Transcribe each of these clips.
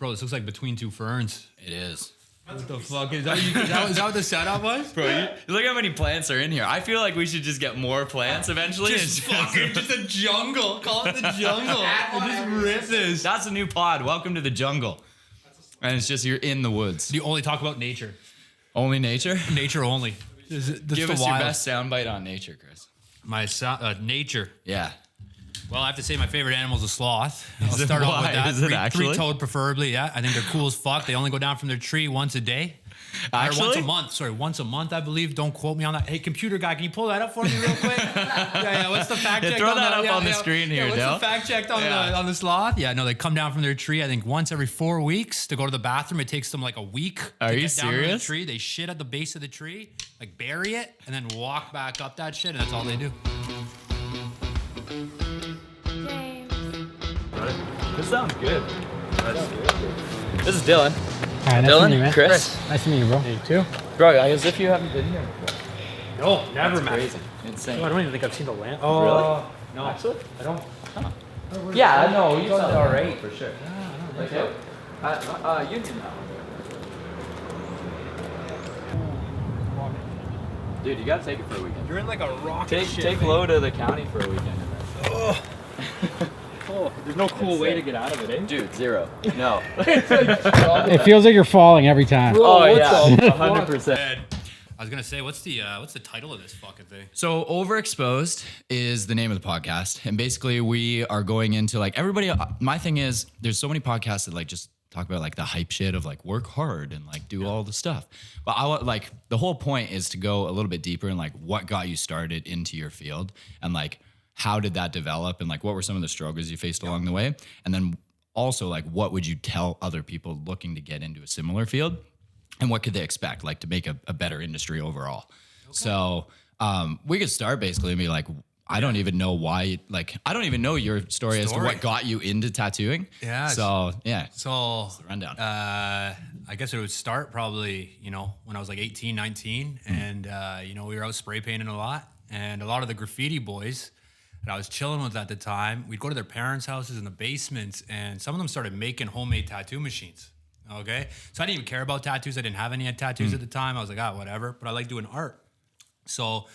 Bro, this looks like Between Two Ferns. It is. What the fuck is that? Is that what the setup was? Bro, look how many plants are in here. I feel like we should just get more plants eventually. Just a jungle. Call it the jungle. And just rip this. That's a new pod. Welcome to the jungle. And it's just you're in the woods. You only talk about nature. Only nature? Nature only. Give us your best soundbite on nature, Chris. My nature. Yeah. Well, I have to say my favorite animal is a sloth. I'll start off with that. Is it actually? Three-toed preferably, yeah. I think they're cool as fuck. They only go down from their tree once a day. Actually? Or once a month. Sorry, once a month, I believe. Don't quote me on that. Hey, computer guy, can you pull that up for me real quick? yeah. What's the fact check? Throw that up on the screen here, What's the fact check on the sloth? Yeah, no, they come down from their tree, I think, once every 4 weeks to go to the bathroom. It takes them like a week to get down from the tree. They shit at the base of the tree, like bury it, and then walk back up that shit, and that's all they do. This sounds good. This is Dylan. Hi, nice Dylan, to meet you, man. Chris. Nice to meet you, bro. You too? Bro, as if you haven't been here before. No, never, That's man. crazy. Insane. I don't even think I've seen the land. Oh, really? No. Actually? I don't. Huh. Yeah, I know. You sound all right for sure. Okay. Union now. Dude, you gotta take it for a weekend. You're in like a rocket ship. Take Lo to the county for a weekend. Oh, there's no cool way to get out of it, eh? Dude, zero. No. It feels like you're falling every time. Oh yeah, 100%. I was gonna say, what's the title of this fucking thing? So Overexposed is the name of the podcast, and basically we are going into like everybody. My thing is, there's so many podcasts that like just talk about like the hype shit of like work hard and like do all the stuff. But I want like the whole point is to go a little bit deeper and like what got you started into your field and like how did that develop and like what were some of the struggles you faced along the way, and then also like what would you tell other people looking to get into a similar field. And what could they expect, like, to make a better industry overall? Okay. So we could start basically and be like, I don't even know why, like, I don't even know your story as to what got you into tattooing. Yeah. So, yeah. So, that's the rundown. I guess it would start probably, when I was like 18, 19. And, we were out spray painting a lot. And a lot of the graffiti boys that I was chilling with at the time, we'd go to their parents' houses in the basements, and some of them started making homemade tattoo machines. Okay, so I didn't even care about tattoos. I didn't have any tattoos at the time. I was like, whatever. But I like doing art. So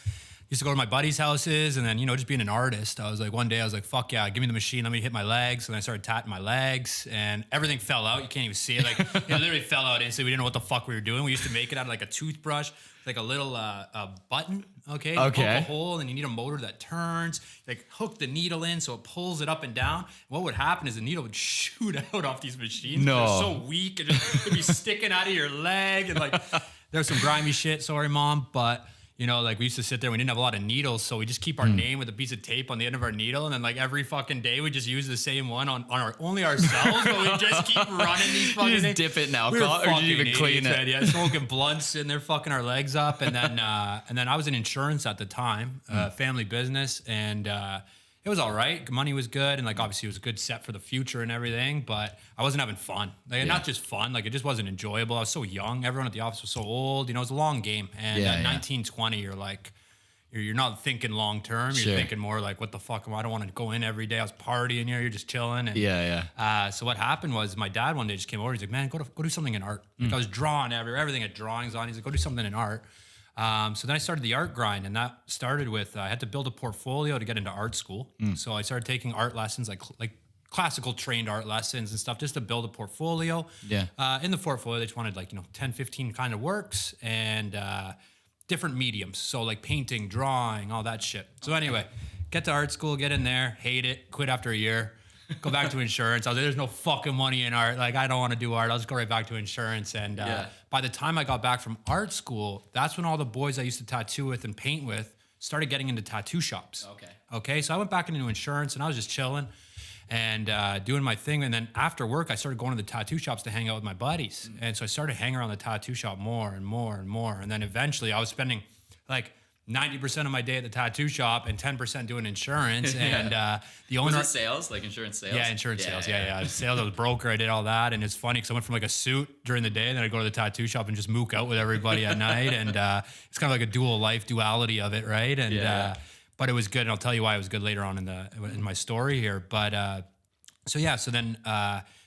used to go to my buddies' houses and then, just being an artist. I was like, one day I was like, fuck yeah, give me the machine. Let me hit my legs. And then I started tatting my legs and everything fell out. You can't even see it. Like it literally fell out instantly. We didn't know what the fuck we were doing. We used to make it out of like a toothbrush, like a little button. Okay. You poke a hole and you need a motor that turns, like hook the needle in so it pulls it up and down. What would happen is the needle would shoot out off these machines. No. They're so weak. It'd be sticking out of your leg. And like, there's some grimy shit. Sorry, Mom. But like we used to sit there, we didn't have a lot of needles, so we just keep our name with a piece of tape on the end of our needle, and then like every fucking day we just use the same one on only ourselves, but we just keep running these fucking You just dip it in alcohol, or do you even clean it? Yeah, smoking blunts, sitting there fucking our legs up, and then I was in insurance at the time, family business, and it was all right. Money was good, and like obviously it was a good set for the future and everything, but I wasn't having fun. Like not just fun, like it just wasn't enjoyable. I was so young. Everyone at the office was so old. It was a long game. And at 19, 20, you're like, you're not thinking long term. You're thinking more like, what the fuck? I don't want to go in every day. I was partying here. You're just chilling. And, so what happened was my dad one day just came over. He's like, man, go do something in art. Like I was drawing everything had drawings on. He's like, go do something in art. So then I started the art grind, and that started with I had to build a portfolio to get into art school. So I started taking art lessons, like classical trained art lessons and stuff, just to build a portfolio. Yeah. In the portfolio, they just wanted 10, 15 kind of works and different mediums. So like painting, drawing, all that shit. So anyway, get to art school, get in there, hate it, quit after a year. Go back to insurance. I was like, there's no fucking money in art. Like, I don't want to do art. I'll just go right back to insurance. And by the time I got back from art school, that's when all the boys I used to tattoo with and paint with started getting into tattoo shops. Okay. So I went back into insurance and I was just chilling and doing my thing. And then after work, I started going to the tattoo shops to hang out with my buddies. And so I started hanging around the tattoo shop more and more and more. And then eventually I was spending like 90% of my day at the tattoo shop and 10% doing insurance. And the owner... Was it sales? Like insurance sales? Yeah, insurance sales. Yeah. Sales, I was a broker. I did all that. And it's funny because I went from like a suit during the day and then I'd go to the tattoo shop and just mook out with everybody at night. And it's kind of like a duality of it, right? And but it was good. And I'll tell you why it was good later on in my story here. But so then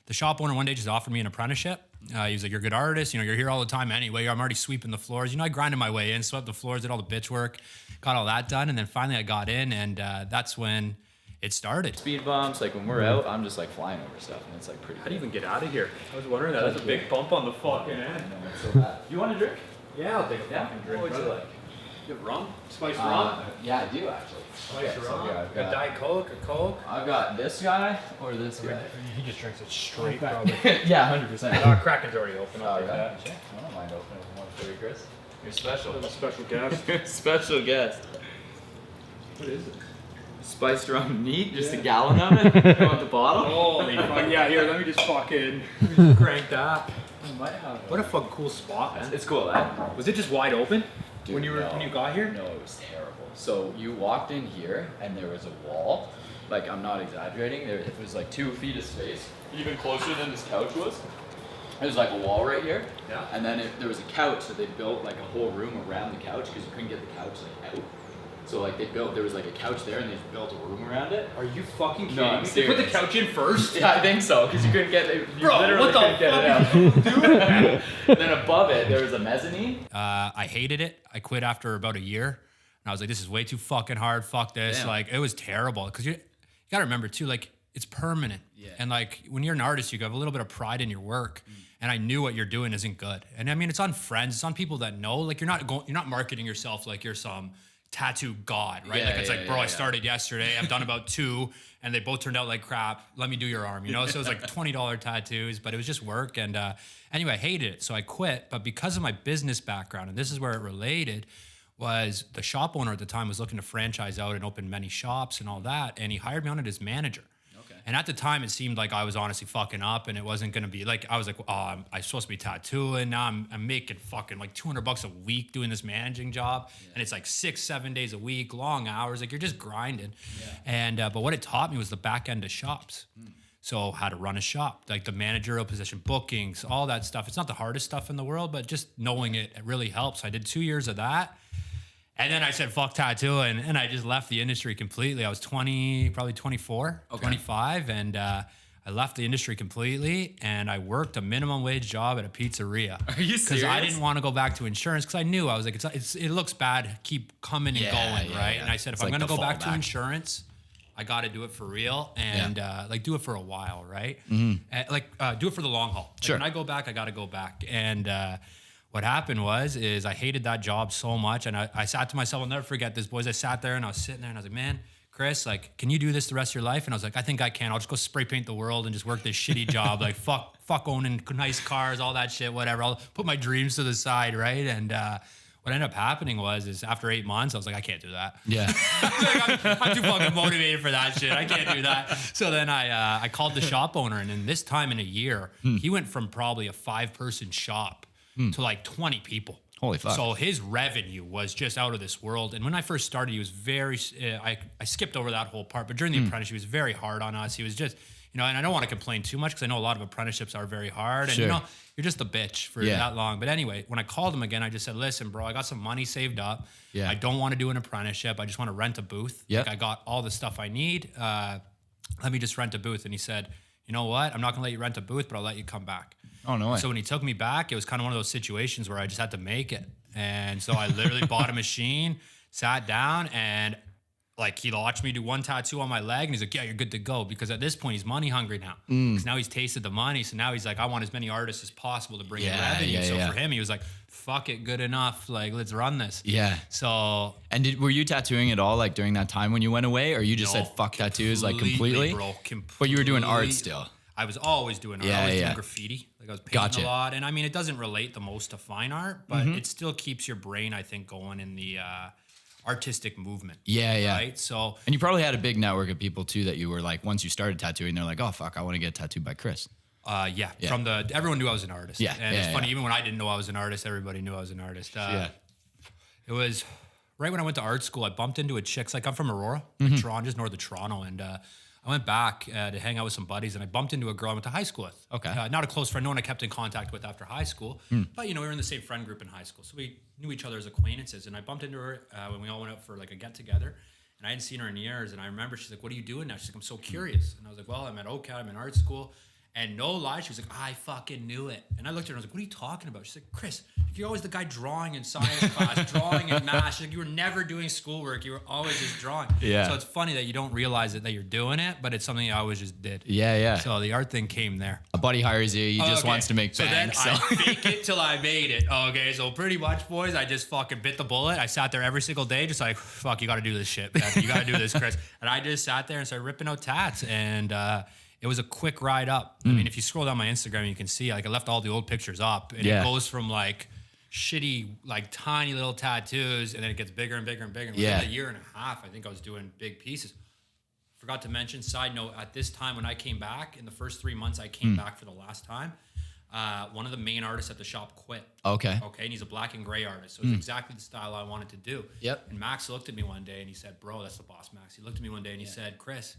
the shop owner one day just offered me an apprenticeship. He was like, "You're a good artist. You know, you're here all the time anyway. I'm already sweeping the floors. You know, I grinded my way in, swept the floors, did all the bitch work, got all that done, and then finally I got in, and that's when it stared. Speed bumps, like when we're out, I'm just like flying over stuff, and it's like pretty. How do you even get out of here? I was wondering that. That's a big bump on the fucking end. No, it's so bad. You want a drink? Yeah, I'll take a fucking drink. What would you like? You have rum? Spiced rum? Yeah, I do actually. Spiced Okay, rum? so here, I've a Diet Coke, a Coke? I've got this guy or this guy. He just drinks it straight, probably. Yeah, 100%. Kraken's already open. Oh, yeah. Sure. I don't mind opening one for you, Chris. You're special. A special guest. Special guest. What is it? Spiced rum neat, just a gallon of it. You want the bottle? Holy fuck. Yeah, here, let me just fucking crank that. What a fucking cool spot, man. It's cool, eh? Was it just wide open? Dude, when you got here? No, it was terrible. So you walked in here and there was a wall. Like, I'm not exaggerating. It was like 2 feet of space, even closer than this couch was. There was like a wall right here. Yeah. And then there was a couch, so they built like a whole room around the couch because you couldn't get the couch like out. So like there was like a couch there and they just built a room around it. Are you fucking kidding No, I'm me? They put the serious. couch in first? Yeah, I think so, because you couldn't get it. You Bro, literally what the couldn't get it out. fuck are you doing? And then above it, there was a mezzanine. I hated it. I quit after about a year. And I was like, this is way too fucking hard. Fuck this. Damn. Like, it was terrible. Because you got to remember, too, like, it's permanent. Yeah. And, like, when you're an artist, you have a little bit of pride in your work. And I knew what you're doing isn't good. And, I mean, it's on friends. It's on people that know. Like, you're not marketing yourself like you're some tattoo god, right? Yeah, like, it's yeah, like, bro, yeah, I started yesterday. I've done about 2. And they both turned out like crap. Let me do your arm, you know? So it was like $20 tattoos, but it was just work. And anyway, I hated it. So I quit. But because of my business background, and this is where it related, was the shop owner at the time was looking to franchise out and open many shops and all that. And he hired me on it as manager. Okay. And at the time, it seemed like I was honestly fucking up and it wasn't going to be like, I was like, oh, I'm supposed to be tattooing. Now I'm making fucking like $200 a week doing this managing job. Yeah. And it's like 6-7 days a week, long hours. Like you're just grinding. Yeah. And, but what it taught me was the back end of shops. So how to run a shop, like the managerial position, bookings, all that stuff. It's not the hardest stuff in the world, but just knowing it really helps. I did 2 years of that. And then I said, fuck tattooing. And I just left the industry completely. I was 20, probably 24, 25. And I left the industry completely. And I worked a minimum wage job at a pizzeria. Are you serious? Because I didn't want to go back to insurance because I knew, I was like, it looks bad. Keep coming and going, right? Yeah. And I said, if I'm going to go back to insurance, I got to do it for real and like do it for a while, right? Do it for the long haul. Like, Sure. when I go back, I got to go back. And what happened is I hated that job so much. And I sat to myself, I'll never forget this, boys. I sat there and I was sitting there and I was like, man, Chris, like, can you do this the rest of your life? And I was like, I think I can. I'll just go spray paint the world and just work this shitty job. Like, fuck owning nice cars, all that shit, whatever. I'll put my dreams to the side, right? And what ended up happening is after 8 months, I was like, I can't do that. Yeah. I'm too fucking motivated for that shit. I can't do that. So then I called the shop owner, and in this time in a year, he went from probably a 5-person shop to like 20 people. Holy fuck. So his revenue was just out of this world. And when I first started, he was very, I skipped over that whole part, but during the apprenticeship, he was very hard on us. He was just, and I don't want to complain too much because I know a lot of apprenticeships are very hard. And, Sure. you're just a bitch for that long. But anyway, when I called him again, I just said, listen, bro, I got some money saved up. Yeah. I don't want to do an apprenticeship. I just want to rent a booth. Yep. Like I got all the stuff I need. Let me just rent a booth. And he said, you know what? I'm not going to let you rent a booth, but I'll let you come back. Oh, no way. So when he took me back, it was kind of one of those situations where I just had to make it. And so I literally bought a machine, sat down, and like he watched me do one tattoo on my leg, and he's like, yeah, you're good to go. Because at this point, he's money hungry now. Because now he's tasted the money. So now he's like, I want as many artists as possible to bring in revenue. So for him, he was like, fuck it, good enough. Like, let's run this. Yeah. So. And were you tattooing at all like during that time when you went away, or you just said fuck tattoos like completely? Bro, completely. But you were doing art still. I was always doing art. I was doing graffiti. Like I was painting a lot. And I mean, it doesn't relate the most to fine art, but it still keeps your brain, I think, going in the artistic movement. Yeah. Right? So. And you probably had a big network of people too that you were like, once you started tattooing, they're like, oh fuck, I want to get tattooed by Chris. From everyone knew I was an artist. Yeah. And it's funny, even when I didn't know I was an artist, everybody knew I was an artist. It was right when I went to art school, I bumped into a chick. Like I'm from Aurora, like Toronto, just north of Toronto. And I went back to hang out with some buddies, and I bumped into a girl I went to high school with. Okay. Not a close friend, no one I kept in contact with after high school. But, we were in the same friend group in high school. So we knew each other as acquaintances. And I bumped into her when we all went out for like a get-together. And I hadn't seen her in years. And I remember she's like, what are you doing now? She's like, I'm so curious. And I was like, well, I'm at OCAD, I'm in art school. And no lie, she was like, I fucking knew it. And I looked at her and I was like, what are you talking about? She's like, Chris, you're always the guy drawing in science class, drawing in math. She's like, you were never doing schoolwork. You were always just drawing. Yeah. So it's funny that you don't realize it, that you're doing it, but it's something you always just did. Yeah. So the art thing came there. A buddy hires you. He just wants to make So bank. then I fake it till I made it. Okay, so pretty much, boys, I just fucking bit the bullet. I sat there every single day, just like, fuck, you got to do this shit, man. You got to do this, Chris. And I just sat there and started ripping out tats. And it was a quick ride up. I mean, if you scroll down my Instagram, you can see like I left all the old pictures up, and it goes from like shitty, like tiny little tattoos, and then it gets bigger and bigger and bigger. And within a year and a half, I think I was doing big pieces. Forgot to mention, side note, at this time when I came back, in the first 3 months I came back for the last time, one of the main artists at the shop quit. Okay, and he's a black and gray artist, so it's exactly the style I wanted to do. And Max looked at me one day and he said, bro, that's the boss, Max. He looked at me one day and he said, Chris,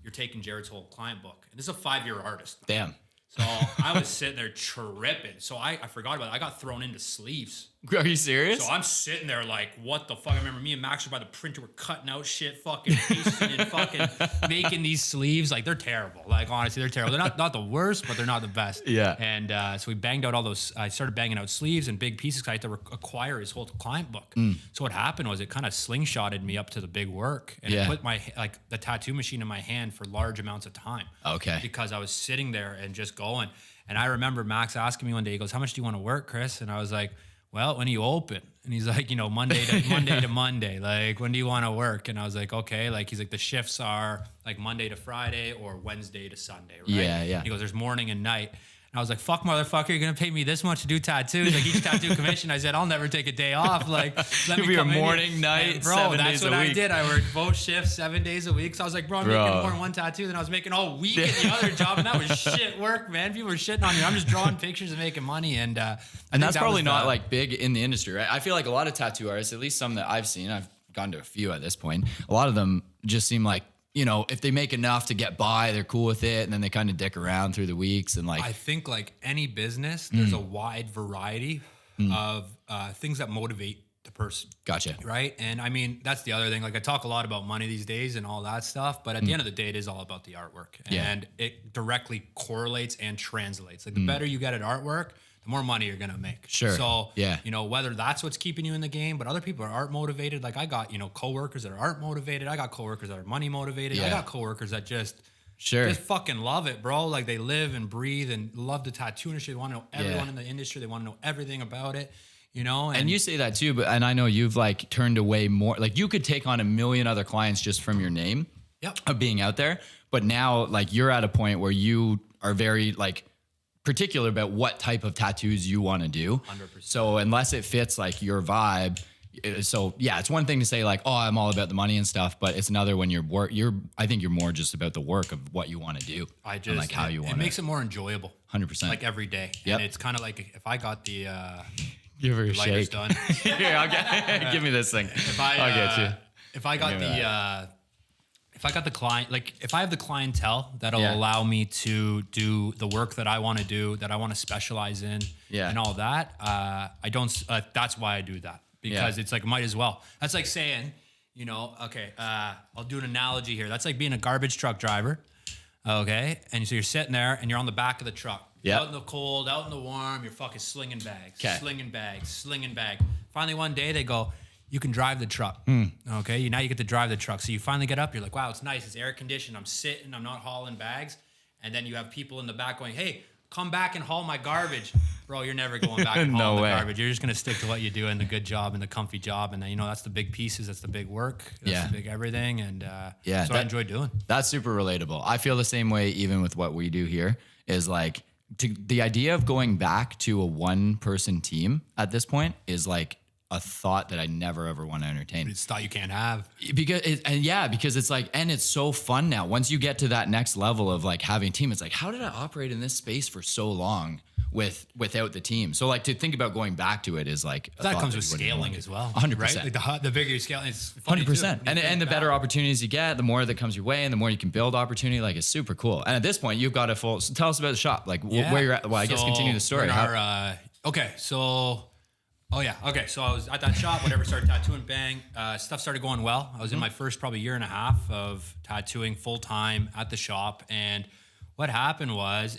you're taking Jared's whole client book. And this is a 5-year artist. Damn. So I was sitting there tripping. So I forgot about it. I got thrown into sleeves. Are you serious? So I'm sitting there like, what the fuck? I remember me and Max were by the printer, were cutting out shit, fucking pasting and fucking making these sleeves. Like, they're terrible. Like, honestly, they're terrible. They're not the worst, but they're not the best. Yeah. And so we banged out all those. I started banging out sleeves and big pieces. I had to acquire his whole client book. So what happened was it kind of slingshotted me up to the big work. And it put my, like, the tattoo machine in my hand for large amounts of time. Okay. Because I was sitting there and just going. And I remember Max asking me one day, he goes, how much do you want to work, Chris? And I was like, well, when you open. And he's like, Monday to Monday. Like, when do you want to work? And I was like, okay. Like, he's like, the shifts are like Monday to Friday or Wednesday to Sunday, right? Yeah. He goes, there's morning and night. And I was like, fuck, motherfucker, you're going to pay me this much to do tattoos? Like, each tattoo commission, I said, I'll never take a day off. Like, let me come a in morning, here. night, And bro, 7 that's days what a I week. did. I worked both shifts 7 days a week. So I was like, bro, I'm making more in one tattoo than I was making all week at the other job. And that was shit work, man. People were shitting on me. I'm just drawing pictures and making money. And that's probably not like big in the industry, right? I feel like a lot of tattoo artists, at least some that I've seen, I've gone to a few at this point, a lot of them just seem like, if they make enough to get by, they're cool with it, and then they kind of dick around through the weeks. And like, I think like any business, there's a wide variety of things that motivate the person. Gotcha. Right. And I mean, that's the other thing. Like, I talk a lot about money these days and all that stuff, but at the end of the day, it is all about the artwork. And it directly correlates and translates. Like, the better you get at artwork, the more money you're going to make. Sure. So, yeah. Whether that's what's keeping you in the game, but other people are art motivated. Like, I got, coworkers that are art motivated. I got coworkers that are money motivated. I got coworkers that just fucking love it, bro. Like, they live and breathe and love the tattoo industry. They want to know everyone in the industry. They want to know everything about it. And you say that too, and I know you've like turned away more, like you could take on a million other clients just from your name of being out there. But now like you're at a point where you are very like particular about what type of tattoos you want to do. 100%. So unless it fits like your vibe. So yeah, it's one thing to say like, oh, I'm all about the money and stuff, but it's another when I think you're more just about the work of what you want to do. And like how you want it makes it more enjoyable. 100%. Like every day. Yep. And it's kind of like if I got the give her a lighters shake. done. Here, give me this thing. I'll get you. If I got if I got the client, like if I have the clientele that'll allow me to do the work that I want to do, that I want to specialize in, and all that, I don't. That's why I do that, because it's like might as well. That's like saying, okay, I'll do an analogy here. That's like being a garbage truck driver, okay, and so you're sitting there and you're on the back of the truck. Out in the cold, out in the warm, you're fucking slinging bags, slinging bags. Finally, one day they go, you can drive the truck. Okay, now you get to drive the truck. So you finally get up, you're like, wow, it's nice. It's air conditioned. I'm sitting, I'm not hauling bags. And then you have people in the back going, hey, come back and haul my garbage. Bro, you're never going back and hauling the garbage. You're just going to stick to what you do and the good job and the comfy job. And then, that's the big pieces. That's the big work. That's the big everything. And that's what I enjoy doing. That's super relatable. I feel the same way even with what we do here is like, the idea of going back to a one-person team at this point is like a thought that I never ever want to entertain. It's a thought you can't have. Because it's like, and it's so fun now. Once you get to that next level of like having a team, it's like, how did I operate in this space for so long without the team? So like to think about going back to it is like that comes with scaling as well. 100%. Right? Like the bigger you scale, it's funny 100%. Too. And the better opportunities you get, the more that comes your way, and the more you can build opportunity. Like it's super cool. And at this point, you've got a full. So tell us about the shop. Like where you're at. Well, I guess continue the story. So I was at that shop, whatever, started tattooing, bang. Stuff started going well. I was in my first probably year and a half of tattooing full time at the shop. And what happened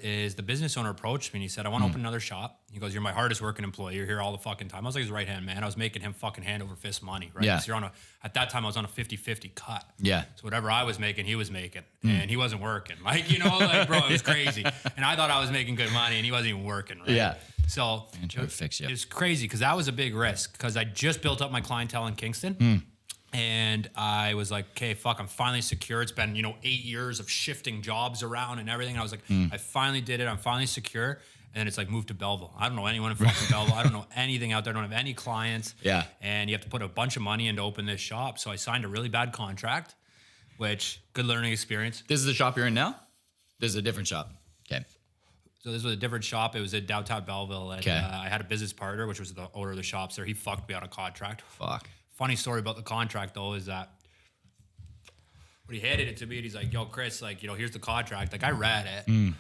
is the business owner approached me and he said, I want to open another shop. He goes, you're my hardest working employee. You're here all the fucking time. I was like his right hand man. I was making him fucking hand over fist money, right? Yeah. So at that time I was on a 50-50 cut. Yeah. So whatever I was making, he was making, and he wasn't working. Like, bro, it was crazy. And I thought I was making good money and he wasn't even working, right? Yeah. So it's crazy because that was a big risk because I just built up my clientele in Kingston. And I was like, okay, fuck, I'm finally secure. It's been, 8 years of shifting jobs around and everything. And I was like, I finally did it. I'm finally secure. And then it's like, move to Belleville. I don't know anyone in fucking Belleville. I don't know anything out there. I don't have any clients. Yeah. And you have to put a bunch of money in to open this shop. So I signed a really bad contract, which good learning experience. This is the shop you're in now? This is a different shop. Okay. So this was a different shop. It was in downtown Belleville. And Okay. I had a business partner, which was the owner of the shops there. He fucked me out of contract. Fuck. Funny story about the contract though is that when he handed it to me and he's like, yo, Chris, like, here's the contract. Like I read it and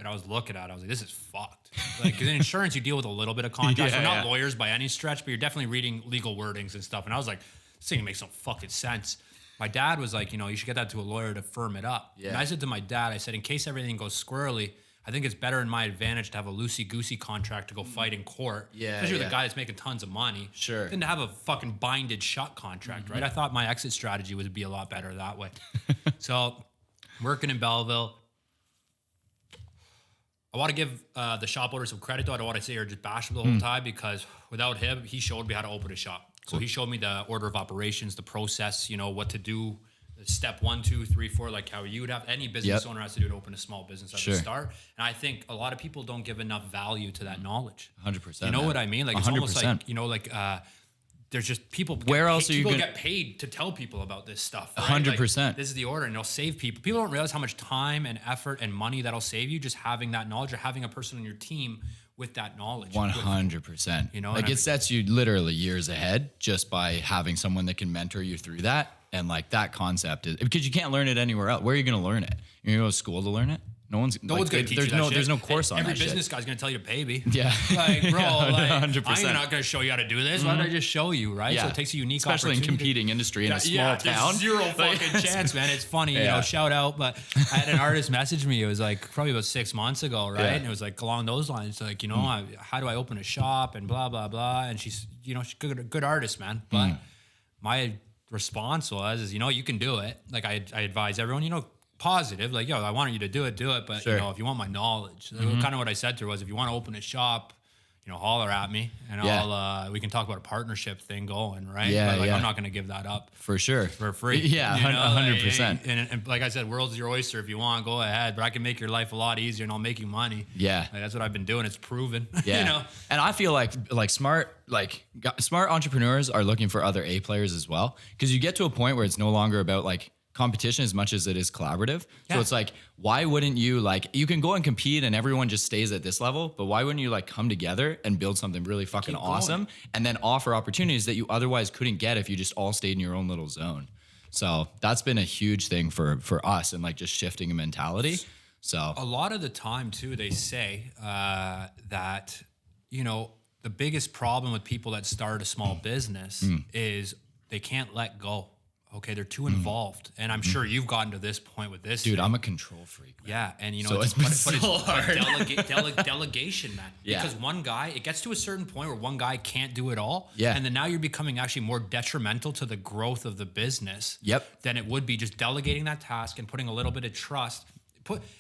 I was looking at it. I was like, this is fucked. Like, cause in insurance, you deal with a little bit of contracts. We're not lawyers by any stretch, but you're definitely reading legal wordings and stuff. And I was like, this thing makes no fucking sense. My dad was like, you should get that to a lawyer to firm it up. Yeah. And I said to my dad, I said, in case everything goes squirrely, I think it's better in my advantage to have a loosey-goosey contract to go fight in court. Yeah, because you're yeah. the guy that's making tons of money. Sure. Than to have a fucking binded shut contract, right? I thought my exit strategy would be a lot better that way. So, working in Belleville, I want to give the shop owner some credit, though. I don't want to sit here and just bash him the whole time because without him, he showed me how to open a shop. So he showed me the order of operations, the process, what to do. Step 1, 2, 3, 4, like how you would have any business owner has to do to open a small business at the start. And I think a lot of people don't give enough value to that knowledge. 100%. You know what I mean? Like it's 100%. almost like, there's just people. Where else are you people gonna get paid to tell people about this stuff? Right? 100%. Like, this is the order, and it'll save people. People don't realize how much time and effort and money that'll save you just having that knowledge or having a person on your team with that knowledge. 100%. Like it sets you literally years ahead just by having someone that can mentor you through that. And like that concept is because you can't learn it anywhere else. Where are you going to learn it? You're going to go to school to learn it? No one's going to teach you that shit. There's no course on Every that business shit. guy's going to tell you to pay me. Yeah. Like, bro, Yeah, 100%. I'm not going to show you how to do this. Why don't I just show you, right? Yeah. So it takes a unique especially in opportunity. competing industry in a small town. There's zero fucking chance, man. It's funny, shout out. But I had an artist message me. It was like probably about 6 months ago, right? Yeah. And it was like along those lines, like, how do I open a shop and blah, blah, blah. And she's, she's good artist, man. But my response was, you can do it. Like I advise everyone, positive, like, yo, I want you to do it. But, Sure. if you want my knowledge, kind of what I said to her was, if you want to open a shop, holler at me and we can talk about a partnership thing going, right? Yeah, But I'm not going to give that up For sure. for free. Yeah, 100%. And like I said, world's your oyster. If you want, go ahead. But I can make your life a lot easier and I'll make you money. Yeah. Like, that's what I've been doing. It's proven. Yeah. And I feel like smart entrepreneurs are looking for other A players as well. Because you get to a point where it's no longer about like competition as much as it is collaborative. Yeah. So it's like, why wouldn't you you can go and compete and everyone just stays at this level, but why wouldn't you come together and build something really fucking awesome and then offer opportunities that you otherwise couldn't get if you just all stayed in your own little zone? So that's been a huge thing for us and just shifting a mentality. So A lot of the time too, they say that, the biggest problem with people that start a small business is they can't let go. Okay, they're too involved, and I'm sure you've gotten to this point with this. dude, thing. I'm a control freak. Man. Yeah, and So it's been so hard. Delegation, man. Yeah. Because one guy, it gets to a certain point where one guy can't do it all. Yeah. And then now you're becoming actually more detrimental to the growth of the business. Yep. Than it would be just delegating that task and putting a little bit of trust.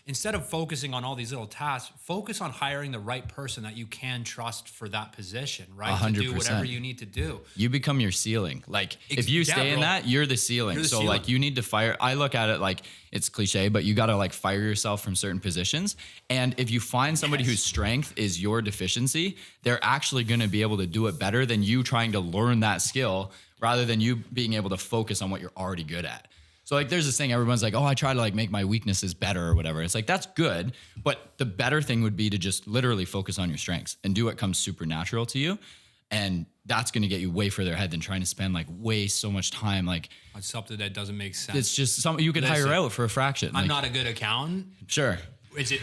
Instead of focusing on all these little tasks, focus on hiring the right person that you can trust for that position, right? 100%. To do whatever you need to do. You become your ceiling. If you stay in bro. that, you're the ceiling. You're the So ceiling. you need to fire. I look at it it's cliche, but you got to fire yourself from certain positions. And if you find somebody whose strength is your deficiency, they're actually going to be able to do it better than you trying to learn that skill rather than you being able to focus on what you're already good at. So there's this thing, everyone's like, oh, I try to make my weaknesses better or whatever. It's that's good. But the better thing would be to just literally focus on your strengths and do what comes supernatural to you. And that's going to get you way further ahead than trying to spend waste so much time. On something that doesn't make sense. It's just something you could hire out for a fraction. I'm not a good accountant. Sure. Is it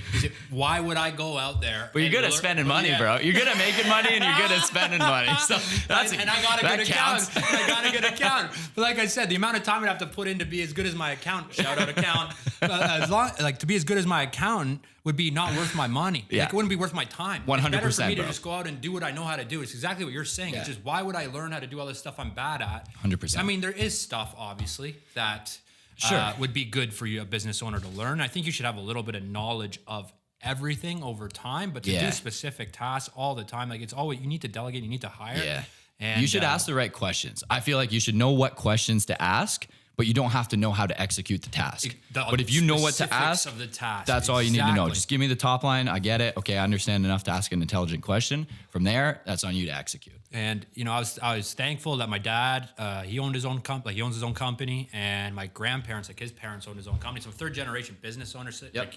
why would I go out there? But you're good at spending money, bro. You're good at making money and you're good at spending money. So that's and I got a good account. I got a good account. But like I said, the amount of time I'd have to put in to be as good as my accountant, shout out account, to be as good as my accountant would be not worth my money. Yeah. Like, it wouldn't be worth my time. 100%, It's better for me to bro. just go out and do what I know how to do. It's exactly what you're saying. Yeah. It's just, why would I learn how to do all this stuff I'm bad at? 100%. I mean, there is stuff, obviously, that Sure. would be good for you, a business owner, to learn. I think you should have a little bit of knowledge of everything over time, but to Yeah. do specific tasks all the time, like, it's always, you need to delegate, you need to hire. Yeah. And you should ask the right questions. I feel like you should know what questions to ask, but you don't have to know how to execute the task. But if you know what to specifics ask, of the task, that's all you need to know. exactly. Just give me the top line. I get it. Okay, I understand enough to ask an intelligent question. From there, that's on you to execute. And I was thankful that my dad, he owned his own company. He owns his own company, and my grandparents, like his parents, owned his own company. So third generation business owners. Yep. Like,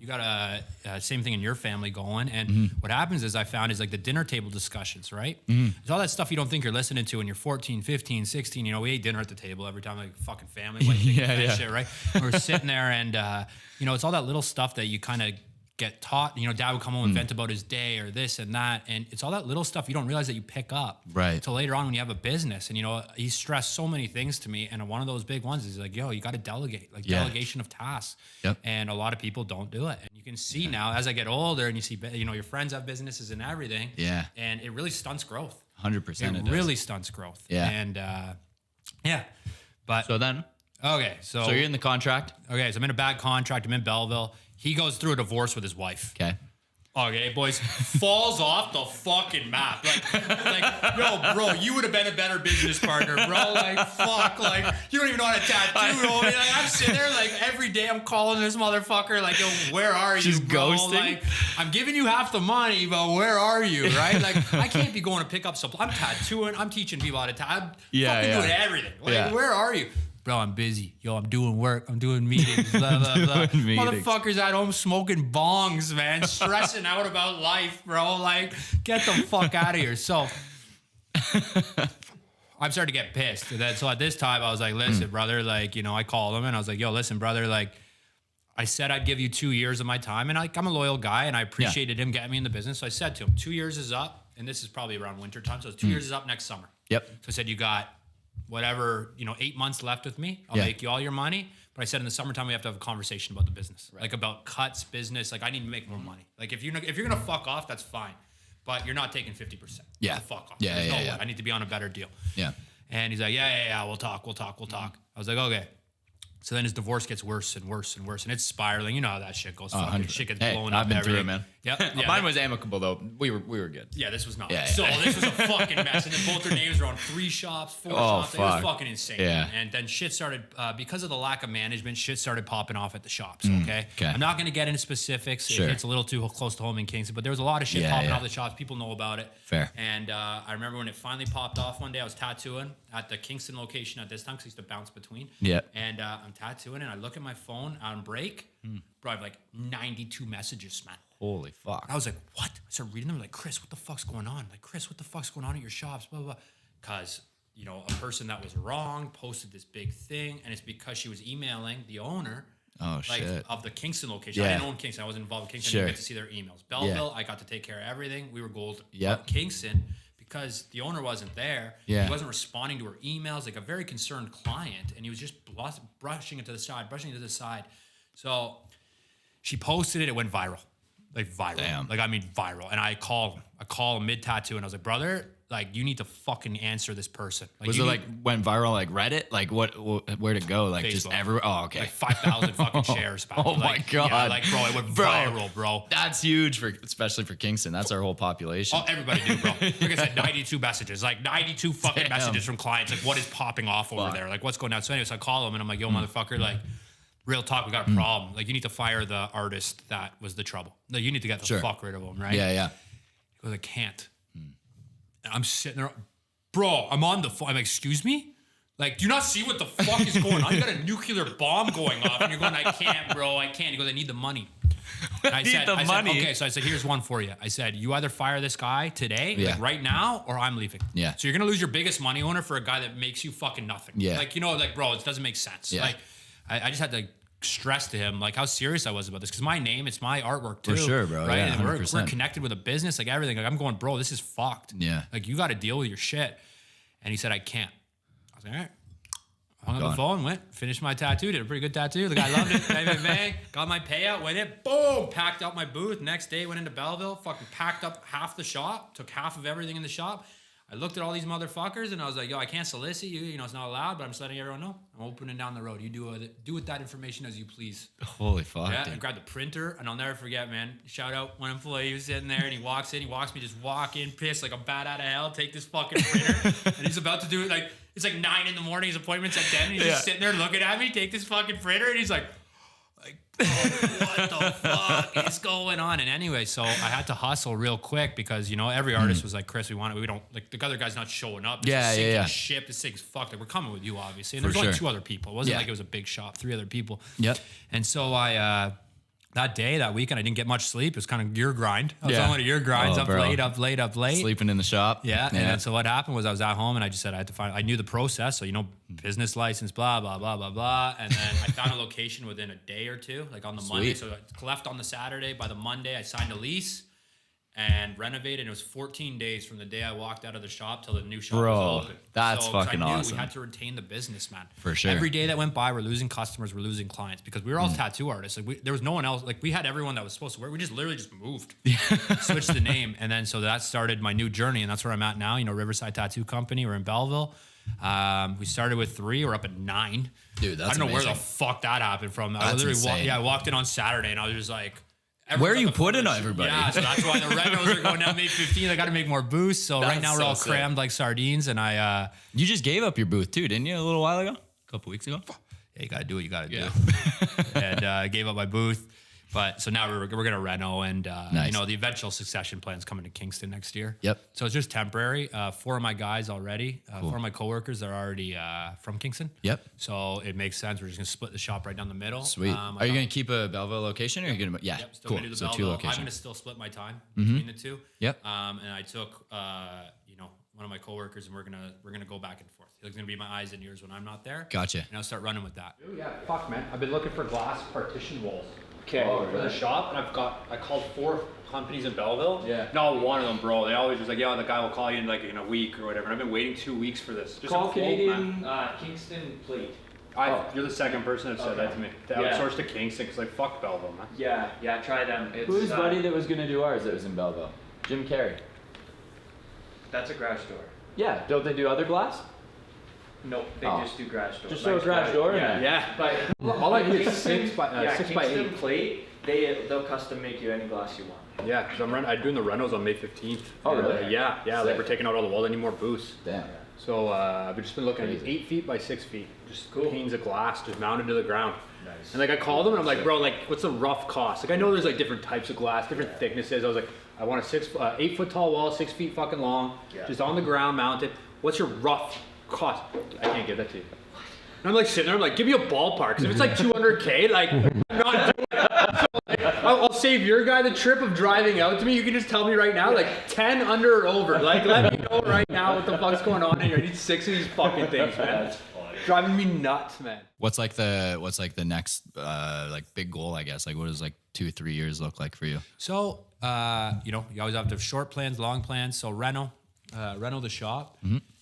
you got a same thing in your family going. And what happens is, I found, is like the dinner table discussions, right? There's all that stuff you don't think you're listening to when you're 14, 15, 16. We ate dinner at the table every time, like fucking family. What do you think of that shit, right? We're sitting there, and it's all that little stuff that you kind of get taught. Dad would come home and vent about his day or this and that, and it's all that little stuff you don't realize that you pick up Right. until later on when you have a business. And he stressed so many things to me, and one of those big ones is like, you got to delegate, like delegation of tasks. Yep. And a lot of people don't do it, and you can see now as I get older, and you see your friends have businesses and everything. Yeah. And it really stunts growth. 100%. It really stunts growth. Yeah. And but So then, okay, so you're in the contract. okay, so I'm in a bad contract. I'm in Belleville. He goes through a divorce with his wife. Okay. Okay, boys, falls off the fucking map. Like, yo, bro, you would have been a better business partner, bro. Like, fuck, like, you don't even know how to tattoo. Like, I'm sitting there, like, every day I'm calling this motherfucker, like, yo, where are you, Just bro? ghosting? Like, I'm giving you half the money, but where are you, right? Like, I can't be going to pick up supply. I'm tattooing. I'm teaching people how to tattoo. I'm fucking doing everything. Like, where are you? Bro, I'm busy. Yo, I'm doing work. I'm doing meetings. Blah, blah, blah. Doing meetings. Motherfuckers at home smoking bongs, man. Stressing out about life, bro. Like, get the fuck out of here. So, I'm starting to get pissed. And then, so at this time, I was like, listen, brother, like, I called him and I was like, yo, listen, brother, like, I said I'd give you 2 years of my time. And I'm a loyal guy, and I appreciated him getting me in the business. So I said to him, 2 years is up. And this is probably around winter time. So 2 years is up next summer. Yep. So I said, you got whatever, 8 months left with me. I'll make you all your money. But I said in the summertime, we have to have a conversation about the business, like about cuts, business. Like, I need to make more money. Like, if you're gonna fuck off, that's fine, but you're not taking 50%. Yeah. Fuck off. Yeah, There's yeah, no way. yeah. I need to be on a better deal. Yeah. And he's like, yeah. We'll talk. I was like, okay. So then his divorce gets worse and worse and worse, and it's spiraling. You know how that shit goes. Fucking 100. shit gets Hey, blown up. I've been through it, everything. man. Yep. Yeah, Mine was amicable though. We were good. Yeah, this was not. Yeah, So yeah. this was a fucking mess. And then both their names were on 3 shops, 4 shops. It was fuck. fucking insane. Yeah. And then shit started, because of the lack of management, shit started popping off at the shops, okay? okay. I'm not going to get into specifics. Sure. It's a little too close to home in Kingston, but there was a lot of shit popping yeah. off the shops. People know about it. Fair. And I remember when it finally popped off one day, I was tattooing at the Kingston location at this time because I used to bounce between. Yeah. And I'm tattooing, and I look at my phone on break. Bro, I have like 92 messages, man. Holy fuck. I was like, what? I started reading them, like, Chris, what the fuck's going on? Like, Chris, what the fuck's going on at your shops? Blah, blah, blah. Because, a person that was wrong posted this big thing, and it's because she was emailing the owner shit. of the Kingston location. Yeah. I didn't own Kingston. I wasn't involved in Kingston. I Sure. didn't get to see their emails. Belleville, I got to take care of everything. We were gold. Yep. But Kingston, because the owner wasn't there, Yeah. he wasn't responding to her emails, like a very concerned client, and he was just brushing it to the side. So she posted it. It went viral. Like, viral. Damn. Like, I mean, viral. And I call him mid-tattoo, and I was like, brother, like, you need to fucking answer this person. Like, Was it like went viral like Reddit? Like where'd it go? Like just Facebook. everywhere? Oh, okay. like 5,000 fucking shares. Back. Oh my Like, God. Yeah, like, bro, it went viral, bro. That's huge especially for Kingston. That's our whole population. Oh, everybody do, bro. Like I said, 92 messages. Like, 92 fucking Damn. messages from clients. Like, what is popping off over Fuck. there? Like, what's going on? So anyway, so I call him, and I'm like, yo, motherfucker, like, real talk, we got a problem. Like, you need to fire the artist that was the trouble. Like, you need to get the fuck rid of him, right? Yeah. He goes, I can't. And I'm sitting there, bro, I'm on the phone. I'm like, excuse me? Like, do you not see what the fuck is going on? You got a nuclear bomb going off, and you're going, I can't, bro, I can't. He goes, I need the money. And I said, okay, so I said, here's one for you. I said, you either fire this guy today, like right now, or I'm leaving. Yeah. So you're gonna lose your biggest money owner for a guy that makes you fucking nothing. Yeah. Like, like, bro, it doesn't make sense. Yeah. Like, I just had to stress to him like how serious I was about this, because my name, it's my artwork too. For sure, bro. Right? Yeah, and we're 100%. connected with a business, like everything. Like I'm going, bro, this is fucked. Yeah. Like you got to deal with your shit. And he said, I can't. I was like, all right. Hung up the Gone. phone, went, finished my tattoo, did a pretty good tattoo. The guy loved it. Bang, bang, bang. Got my payout, went in, boom, packed up my booth. Next day, went into Belleville, fucking packed up half the shop, took half of everything in the shop. I looked at all these motherfuckers and I was like, yo, I can't solicit you. You know, it's not allowed, but I'm just letting everyone know. I'm opening down the road. You do with that information as you please. Holy fuck, Yeah, I dude. grabbed the printer, and I'll never forget, man. Shout out one employee who was sitting there, and he walks in, just walk in, pissed like a bat out of hell, take this fucking printer, and he's about to do it, like, it's like 9 a.m, his appointment's at 10, and he's just sitting there looking at me, take this fucking printer, and he's like, oh, what the fuck is going on? And anyway, so I had to hustle real quick because, you know, every artist was like, Chris, we don't, like, the other guy's not showing up. Yeah, It's a sinking yeah. ship. This thing's fucked. Like, we're coming with you, obviously. And For there's only sure. 2 other people. It wasn't Yeah. like it was a big shop, 3 other people. Yep. And so that weekend, I didn't get much sleep. It was kind of your grind. I was Yeah. on one of your grinds, Oh, up bro. late. Sleeping in the shop. Yeah. And then so what happened was I was at home and I just said I had to find, I knew the process. So, you know, business license, blah, blah, blah, blah, blah. And then I found a location within a day or 2, like on the Monday. Sweet. So I left on the Saturday. By the Monday, I signed a lease and renovated. And it was 14 days from the day I walked out of the shop till the new shop Bro, was open. that's 'cause fucking I knew awesome. We had to retain the business, man. For sure. Every day that went by, we're losing customers, we're losing clients because we were all tattoo artists. Like there was no one else. Like we had everyone that was supposed to work. We just literally just moved, switched the name, and then so that started my new journey, and that's where I'm at now. You know, Riverside Tattoo Company. We're in Belleville. We started with 3. We're up at 9. Dude, that's I don't know where amazing. the fuck that happened from. I That's literally insane. I walked in on Saturday, and I was just like. Where are you everyone's on the putting phone. everybody? Yeah, so that's why the Remos are going down May 15th. I got to make more booths. So right That's now we're so all sick. crammed like sardines, and I. You just gave up your booth too, didn't you? A little while ago? A couple weeks ago? Yeah, you gotta do what you gotta Yeah. do. And I gave up my booth. But so now we're gonna reno, and Nice. you know, the eventual succession plan's coming to Kingston next year. Yep. So it's just temporary. 4 of my guys already, 4 of my coworkers are already from Kingston. Yep. So it makes sense. We're just gonna split the shop right down the middle. Sweet. Are you going to keep a Belleville location or are you going to? Yeah. Yep, still Cool. gonna do the So 2 Belleville. I'm locations. gonna still split my time between the 2. Yep. And I took you know, one of my coworkers, and we're gonna go back and forth. He's gonna be my eyes and ears when I'm not there. Gotcha. And I'll start running with that. Oh yeah, fuck man. I've been looking for glass partition walls. Okay. For the shop, and I called 4 companies in Belleville. Yeah. Not one of them, bro. They always was like, yeah, the guy will call you in like in a week or whatever. And I've been waiting 2 weeks for this. Just Call a quote, man. Canadian Kingston Plate. You're the second person that said that to me. To Yeah. outsource to Kingston, because like fuck Belleville, man. Yeah, try them. It's, Who's buddy that was gonna do ours that was in Belleville? Jim Carrey. That's a garage door. Yeah, don't they do other glass? Nope, they Oh. just do garage door. Just throw a garage door in yeah. there. Yeah. But All I need is Kingston- 6 by yeah, 6 by Kingston 8. Plate, they'll custom make you any glass you want. Yeah, because I'm doing the renos on May 15th. Oh, And, really? yeah, like Sick. we're taking out all the walls. I need more booths. Damn. So I've just been looking at Crazy. 8 feet by 6 feet, just Cool. panes of glass, just mounted to the ground. Nice. And like I called them and I'm like, bro, like what's the rough cost? Like I know there's like different types of glass, different thicknesses. I was like, I want a 8 foot tall wall, 6 feet fucking long, Yeah. just on the ground mounted. What's your rough cost? I can't give that to you. And I'm like sitting there, I'm like, give me a ballpark. Because if it's like 200K, like I'm not doing it. So, like, I'll save your guy the trip of driving out to me. You can just tell me right now, like 10 under or over. Like let me know right now what the fuck's going on in here. I need 6 of these fucking things, man. That's funny. Driving me nuts, man. What's like the next like big goal, I guess? Like what does like 2-3 years look like for you? So, you know, you always have to have short plans, long plans. So reno the shop.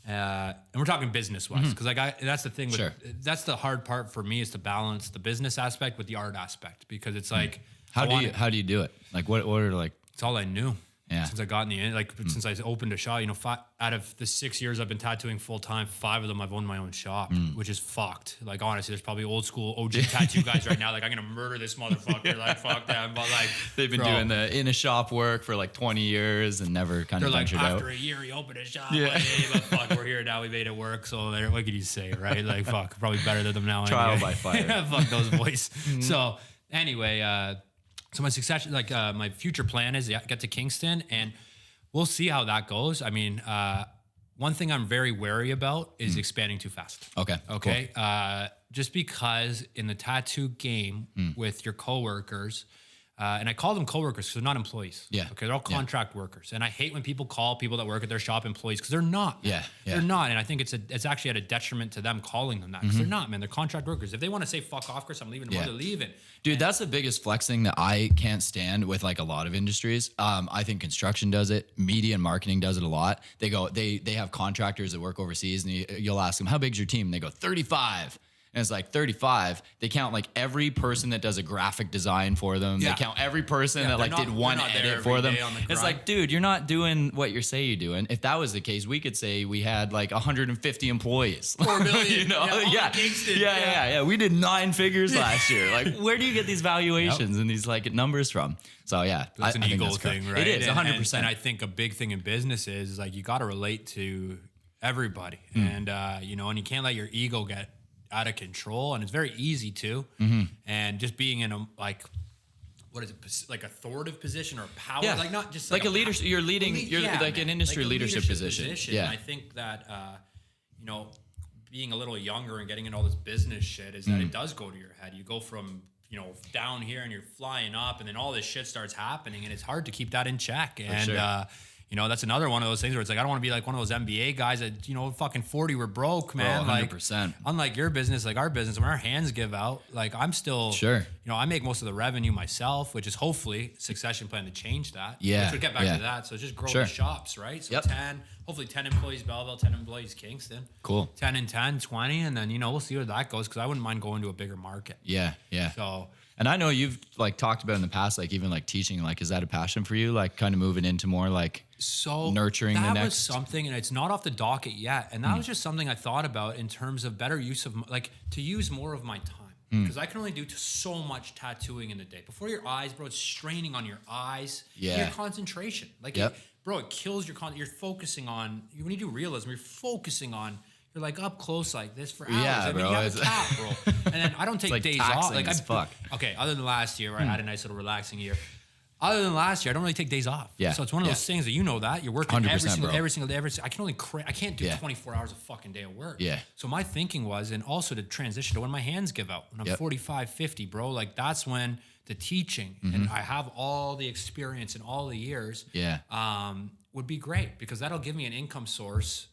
And we're talking business wise, because that's the thing. With, Sure. That's the hard part for me is to balance the business aspect with the art aspect, because it's like, How do you do it? Like what are like it's all I knew. Yeah. Since I got in the end, like since I opened a shop, you know, out of the 6 years I've been tattooing full time, 5 of them I've owned my own shop, which is fucked. Like honestly, there's probably old school OG tattoo guys right now. Like I'm gonna murder this motherfucker. Like fuck them. But like they've been bro, doing the in a shop work for like 20 years and never kind They're of like, ventured out. after a year, he opened a shop. Yeah. Like, hey, but fuck, we're here now. We made it work. So what could you say, right? Like, fuck, probably better than them now. Trial anyway. by fire. Fuck those boys. So anyway, so my succession, like my future plan is get to Kingston, and we'll see how that goes. I mean, one thing I'm very wary about is expanding too fast. Okay. Okay. Just because in the tattoo game with your coworkers, and I call them coworkers because they're not employees. Yeah. Okay, they're all contract workers, and I hate when people call people that work at their shop employees because they're not. Yeah, yeah. They're not, and I think it's actually at a detriment to them calling them that because they're not, man. They're contract workers. If they want to say fuck off, Chris, I'm leaving tomorrow. Yeah. They're leaving. Dude, that's the biggest flex thing that I can't stand with like a lot of industries. I think construction does it. Media and marketing does it a lot. They have contractors that work overseas, and you'll ask them, how big's your team? And they go 35. And it's like 35. They count like every person that does a graphic design for them. Yeah. They count every person that like they're did not- one they're not there edit every for them. day on the It's grind. like, dude, you're not doing what you say you're doing. If that was the case, we could say we had like 150 employees. 4 million. You know? all in Yeah. Kingston. Yeah. We did 9 figures last year. Like, where do you get these valuations and these like numbers from? So yeah, That's an I think ego that's correct. thing, right? It is And- 100%. And I think a big thing in business is like you got to relate to everybody, and you know, and you can't let your ego get out of control. And it's very easy to, and just being in a like, what is it, like authoritative position or power, Yeah. like not just like a pow- leadership. You're leading. You're like man. an industry Like a leadership position. Yeah. And I think that you know, being a little younger and getting into all this business shit is that it does go to your head. You go from, you know, down here and you're flying up, and then all this shit starts happening, and it's hard to keep that in check. And sure. you know, that's another one of those things where it's like, I don't want to be like one of those NBA guys that, you know, fucking 40 were broke, man. 100%. Like, unlike your business, like our business, when our hands give out, like I'm still, Sure. you know, I make most of the revenue myself, which is hopefully succession plan to change that. Yeah, Which would get back yeah. to that. So just grow Sure. the shops, right? So Yep. 10, hopefully 10 employees Belleville, 10 employees Kingston. Cool. 10 and 10, 20. And then, you know, we'll see where that goes because I wouldn't mind going to a bigger market. Yeah. So, And I know you've like talked about in the past, like even like teaching, like, is that a passion for you? Like kind of moving into more like nurturing the that was next. something, and it's not off the docket yet, and that was just something I thought about in terms of better use of like to use more of my time, because I can only do so much tattooing in the day. Before your eyes, bro, it's straining on your eyes. Yeah. Your concentration, like Yep. bro, it kills your you're focusing on when you do realism, you're focusing on. You're like up close like this for hours. Yeah, I mean, bro, you have a it's- cat, bro. And then I don't take like days off. taxing Like as fuck. Okay, other than last year where I had a nice little relaxing year. Other than last year, I don't really take days off. Yeah, So it's one of those yeah. things that you know that you're working 100%, bro. every single day. I can only I can't do Yeah. 24 hours a fucking day of work. Yeah. So my thinking was, and also to transition to when my hands give out, when I'm Yep. 45, 50, bro, like that's when the teaching and I have all the experience in all the years Yeah. would be great because that'll give me an income source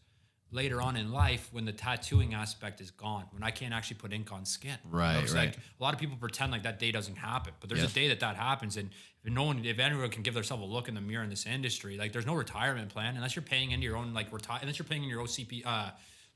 later on in life when the tattooing aspect is gone, when I can't actually put ink on skin. Right, It's right. like a lot of people pretend like that day doesn't happen, but there's Yep. a day that happens, and if anyone can give themselves a look in the mirror in this industry, like there's no retirement plan unless you're paying into your own like unless you're paying in your OCP,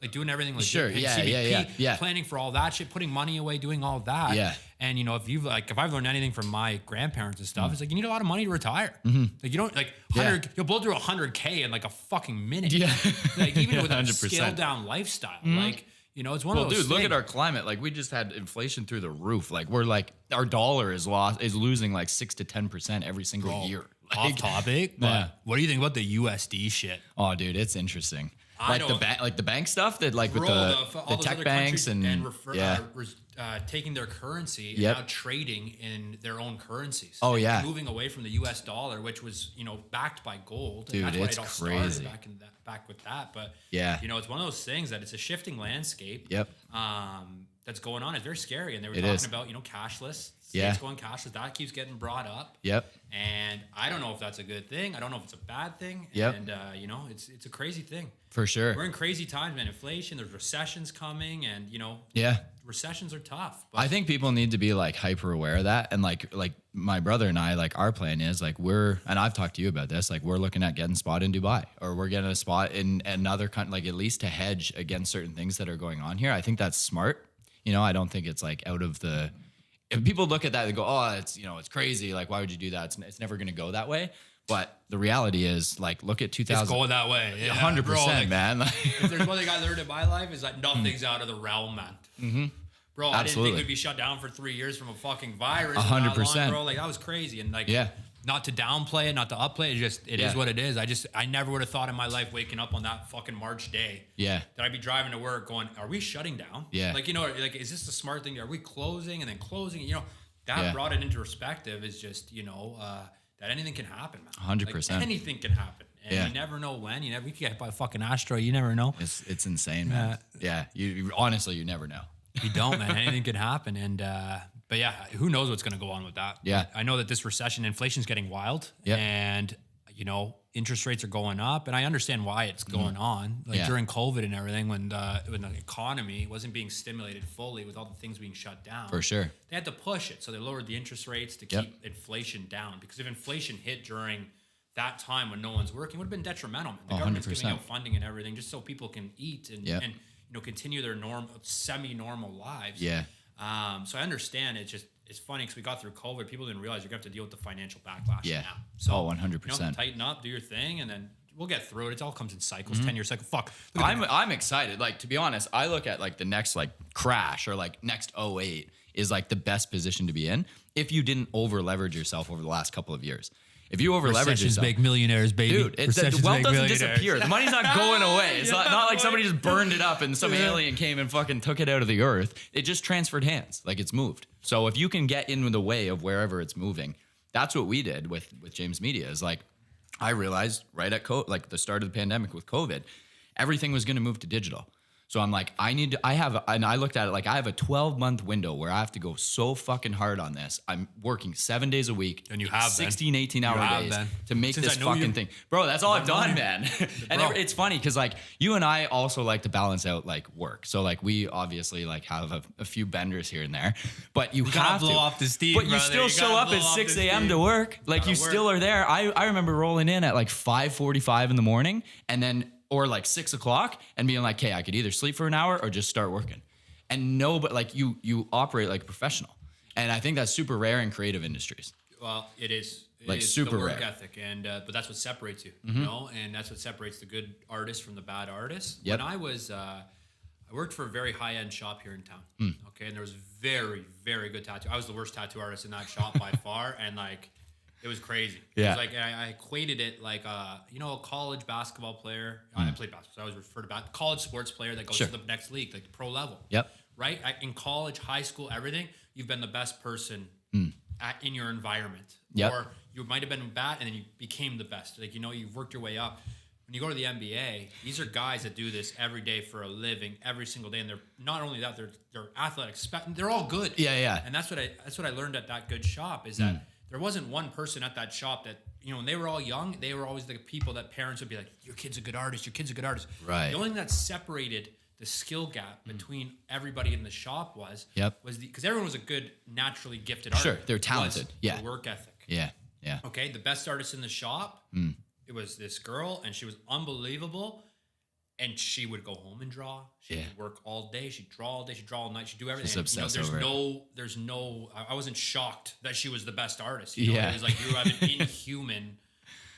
like doing everything like Sure, paying yeah, CBP, yeah. planning for all that shit, putting money away, doing all that. Yeah. And you know, if I've learned anything from my grandparents and stuff, it's like you need a lot of money to retire. Like you don't like 100. You'll blow through 100K in like a fucking minute. Yeah. Like even Yeah, with a 100%. scaled down lifestyle, like you know, it's one Well, of those. dude, look at things. our climate. Like, we just had inflation through the roof. Like, we're like, our dollar is losing like 6 to 10% every single year. Off Like, topic. But Yeah. what do you think about the USD shit? oh, dude, it's interesting. I Like know. the bank stuff that like with Bro, the all those tech other banks countries and taking their currency Yep. and now trading in their own currencies. Oh, And yeah. moving away from the US dollar, which was backed by gold. Dude, and that's why it's it all crazy. started back with that. But Yeah. it's one of those things that it's a shifting landscape. Yep. That's going on. It's very scary, and they were It talking is. about cashless. Yeah. States going cashless. That keeps getting brought up. Yep. And I don't know if that's a good thing. I don't know if it's a bad thing. Yep. And it's a crazy thing. For sure. We're in crazy times, man. Inflation, there's recessions coming, and Yeah. recessions are tough. But I think people need to be like hyper aware of that. And like my brother and I, like our plan is like and I've talked to you about this, like we're looking at getting a spot in Dubai, or we're getting a spot in another country, like at least to hedge against certain things that are going on here. I think that's smart. I don't think it's like out of the, if people look at that, they go, oh, it's, it's crazy. Like, why would you do that? It's never going to go that way. But the reality is, like, look at 2000. it's going that way. Yeah, 100%, bro, like, man. if there's one thing I learned in my life is that nothing's out of the realm, man. Bro, I didn't Absolutely. think we'd be shut down for 3 years from a fucking virus. 100%. Bro, like that was crazy. And like, Yeah. not to downplay it, not to upplay it, it Yeah. is what it is. I never would have thought in my life waking up on that fucking March day. Yeah. That I'd be driving to work going, are we shutting down? Yeah. Like, like, is this the smart thing? Are we closing and then closing? That Yeah. brought it into perspective is just, that anything can happen, man. 100%. Like, anything can happen. And Yeah. you never know when. We could get hit by a fucking asteroid. You never know. It's insane, man. Yeah. You honestly, you never know. You don't, man. Anything could happen. And, But yeah, who knows what's going to go on with that? Yeah. I know that this recession, inflation's getting wild, Yep. and interest rates are going up, and I understand why it's going on. Like Yeah. during COVID and everything, when the economy wasn't being stimulated fully with all the things being shut down. For sure. They had to push it, so they lowered the interest rates to Yep. keep inflation down. Because if inflation hit during that time when no one's working, it would have been detrimental. The government's giving 100%. out funding and everything just so people can eat and Yep. continue their semi-normal lives. Yeah. So I understand. It's funny because we got through COVID. People didn't realize you're gonna have to deal with the financial backlash Yeah. now. So 100%. tighten up, do your thing, and then we'll get through it. It all comes in cycles, 10-year cycle. Fuck. I'm excited. Like, to be honest, I look at like the next like crash or like next '08 is like the best position to be in if you didn't over leverage yourself over the last couple of years. If you over leverage Recessions yourself, make millionaires, baby. dude, the Recessions wealth make doesn't millionaires. disappear. The money's not going away. It's not like somebody just burned it up and some alien came and fucking took it out of the earth. It just transferred hands, like it's moved. So if you can get in the way of wherever it's moving, that's what we did with James Media. Is like, I realized right at like the start of the pandemic with COVID, everything was going to move to digital. So I'm like, I looked at it like I have a 12-month window where I have to go so fucking hard on this. I'm working 7 days a week. And you have 16, 18-hour days to make Since this I know fucking you. thing. Bro, that's all I've known done, you. man. And Bro. it's funny because like you and I also like to balance out like work. So like we obviously like have a few benders here and there, but you gotta have blow to. off the steam, but you brother. still You show gotta up blow at off 6 the a.m. steam. to work. Like you Gotta still work. are there. I remember rolling in at like 5:45 in the morning and then or like 6 o'clock and being like, hey, I could either sleep for an hour or just start working. And no, but like you operate like a professional. And I think that's super rare in creative industries. Well, it is. It Like, is super the work rare. ethic, and but that's what separates you, you know, and that's what separates the good artist from the bad artist. Yep. When I was, I worked for a very high-end shop here in town. Hmm. Okay, and there was very, very good tattoo. I was the worst tattoo artist in that shop by far, and like, it was crazy. It Yeah. was like I equated it like a college basketball player. I played basketball, so I was referred to college sports player that goes Sure. to the next league, like pro level. Yep. Right? In college, high school, everything, you've been the best person in your environment. Yep. Or you might have been bad and then you became the best. Like, you've worked your way up. When you go to the NBA, these are guys that do this every day for a living, every single day. And they're not only that, they're athletic. They're all good. Yeah, yeah. And that's what I learned at that good shop is that there wasn't one person at that shop that, when they were all young, they were always the people that parents would be like, your kid's a good artist, your kid's a good artist. Right. The only thing that separated the skill gap between everybody in the shop was because everyone was a good, naturally gifted artist. Sure, they're talented. Was Yeah. the work ethic. Yeah. Yeah. Okay, the best artist in the shop, it was this girl, and she was unbelievable. And she would go home and draw. She would work all day. She'd draw all day. She'd draw all night. She'd do everything. She's And, obsessed over it. there's no. I wasn't shocked that she was the best artist. Yeah. It was like you have an inhuman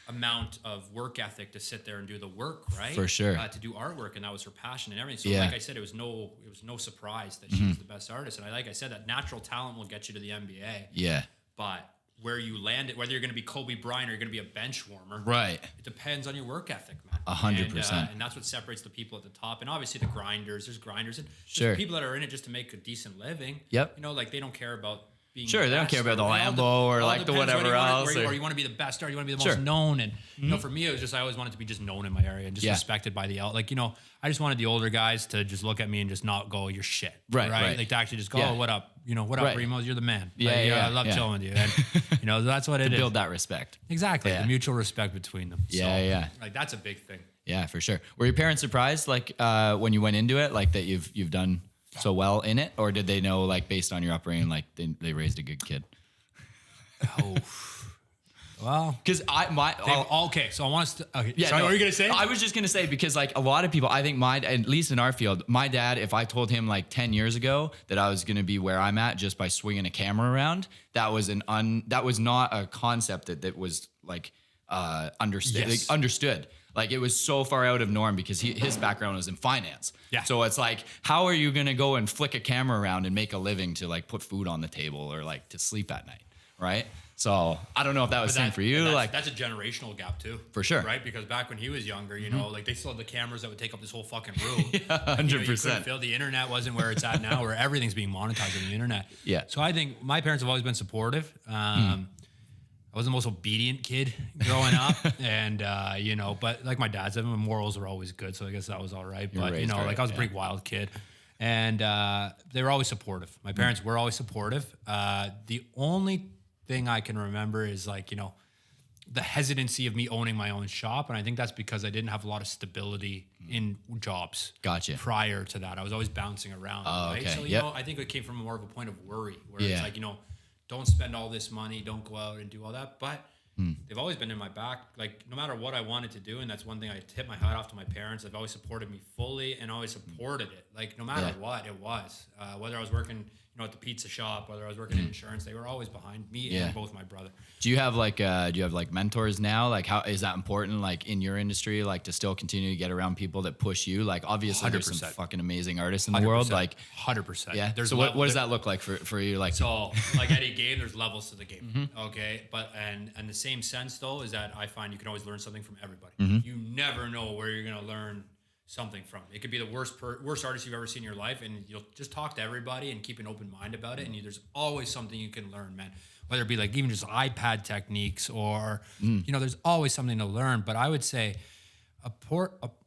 amount of work ethic to sit there and do the work, right? For sure. To do artwork, and that was her passion and everything. So, Yeah. like I said, it was no surprise that she was the best artist. And like I said, that natural talent will get you to the NBA. Yeah. But where you land it, whether you're going to be Kobe Bryant or you're going to be a bench warmer, Right. it depends on your work ethic, man. 100%. And that's what separates the people at the top. And obviously the grinders, there's grinders and just Sure. people that are in it just to make a decent living. Yep. Like they don't care about being Sure, the they don't best care about the it all Lambo or all like the depends whatever whether you else, want, or- or you want to be the best or you want to be the Sure. most known. And for me, it was just I always wanted to be just known in my area and just Yeah. respected by the I just wanted the older guys to just look at me and just not go, you're shit. Right, right. Like to actually just go, Yeah. oh, what up? What up, Right. Remos? You're the man. Yeah, Like, yeah, I love yeah. chilling with you. And that's what it is. Build that respect. Exactly. Yeah. The mutual respect between them. Yeah, yeah. Like that's a big thing. Yeah, for sure. Were your parents surprised, like when you went into it, like that you've done so well in it, or did they know, like based on your upbringing, like they raised a good kid? Oh, well, Because okay. So I want us to. Okay, yeah, sorry, no, what were you gonna say? I was just gonna say because like a lot of people, I think at least in our field, my dad, if I told him like 10 years ago that I was gonna be where I'm at just by swinging a camera around, that was not a concept that was like understood. Yes. Like, understood. Like it was so far out of norm because his background was in finance. Yeah. So it's like, how are you gonna go and flick a camera around and make a living to like put food on the table or like to sleep at night, right? So I don't know if that was the same for you. That's a generational gap too. For sure. Right? Because back when he was younger, like they still had the cameras that would take up this whole fucking room. 100%. You couldn't feel the internet wasn't where it's at now, where everything's being monetized on the internet. Yeah. So I think my parents have always been supportive. I was the most obedient kid growing up, and but like my dad's, my morals were always good, so I guess that was all right. But raised right, like I was a yeah. pretty wild kid. And they were always supportive. My parents were always supportive. The only thing I can remember is like, you know, the hesitancy of me owning my own shop. And I think that's because I didn't have a lot of stability in jobs. Gotcha. Prior to that, I was always bouncing around. Oh, right? okay. So, you know, I think it came from more of a point of worry where Yeah. it's like, you know, don't spend all this money, don't go out and do all that. But they've always been in my back, like no matter what I wanted to do. And that's one thing I tip my hat off to my parents. They've always supported me fully and always supported it. Like no matter what it was, whether I was working, you know, at the pizza shop, whether I was working in insurance, they were always behind me and both my brother. Do you have like mentors now? Like how is that important like in your industry, like to still continue to get around people that push you? Like obviously there's some 100%. fucking amazing artists in the world. Like 100%. yeah. There's so what does that look like for you? Like So like any game, there's levels to the game. Okay. But and the same sense though is that I find you can always learn something from everybody. You never know where you're gonna learn something from. It could be the worst artist you've ever seen in your life, and you'll just talk to everybody and keep an open mind about it. And there's always something you can learn, man. Whether it be like even just iPad techniques or you know, there's always something to learn. But I would say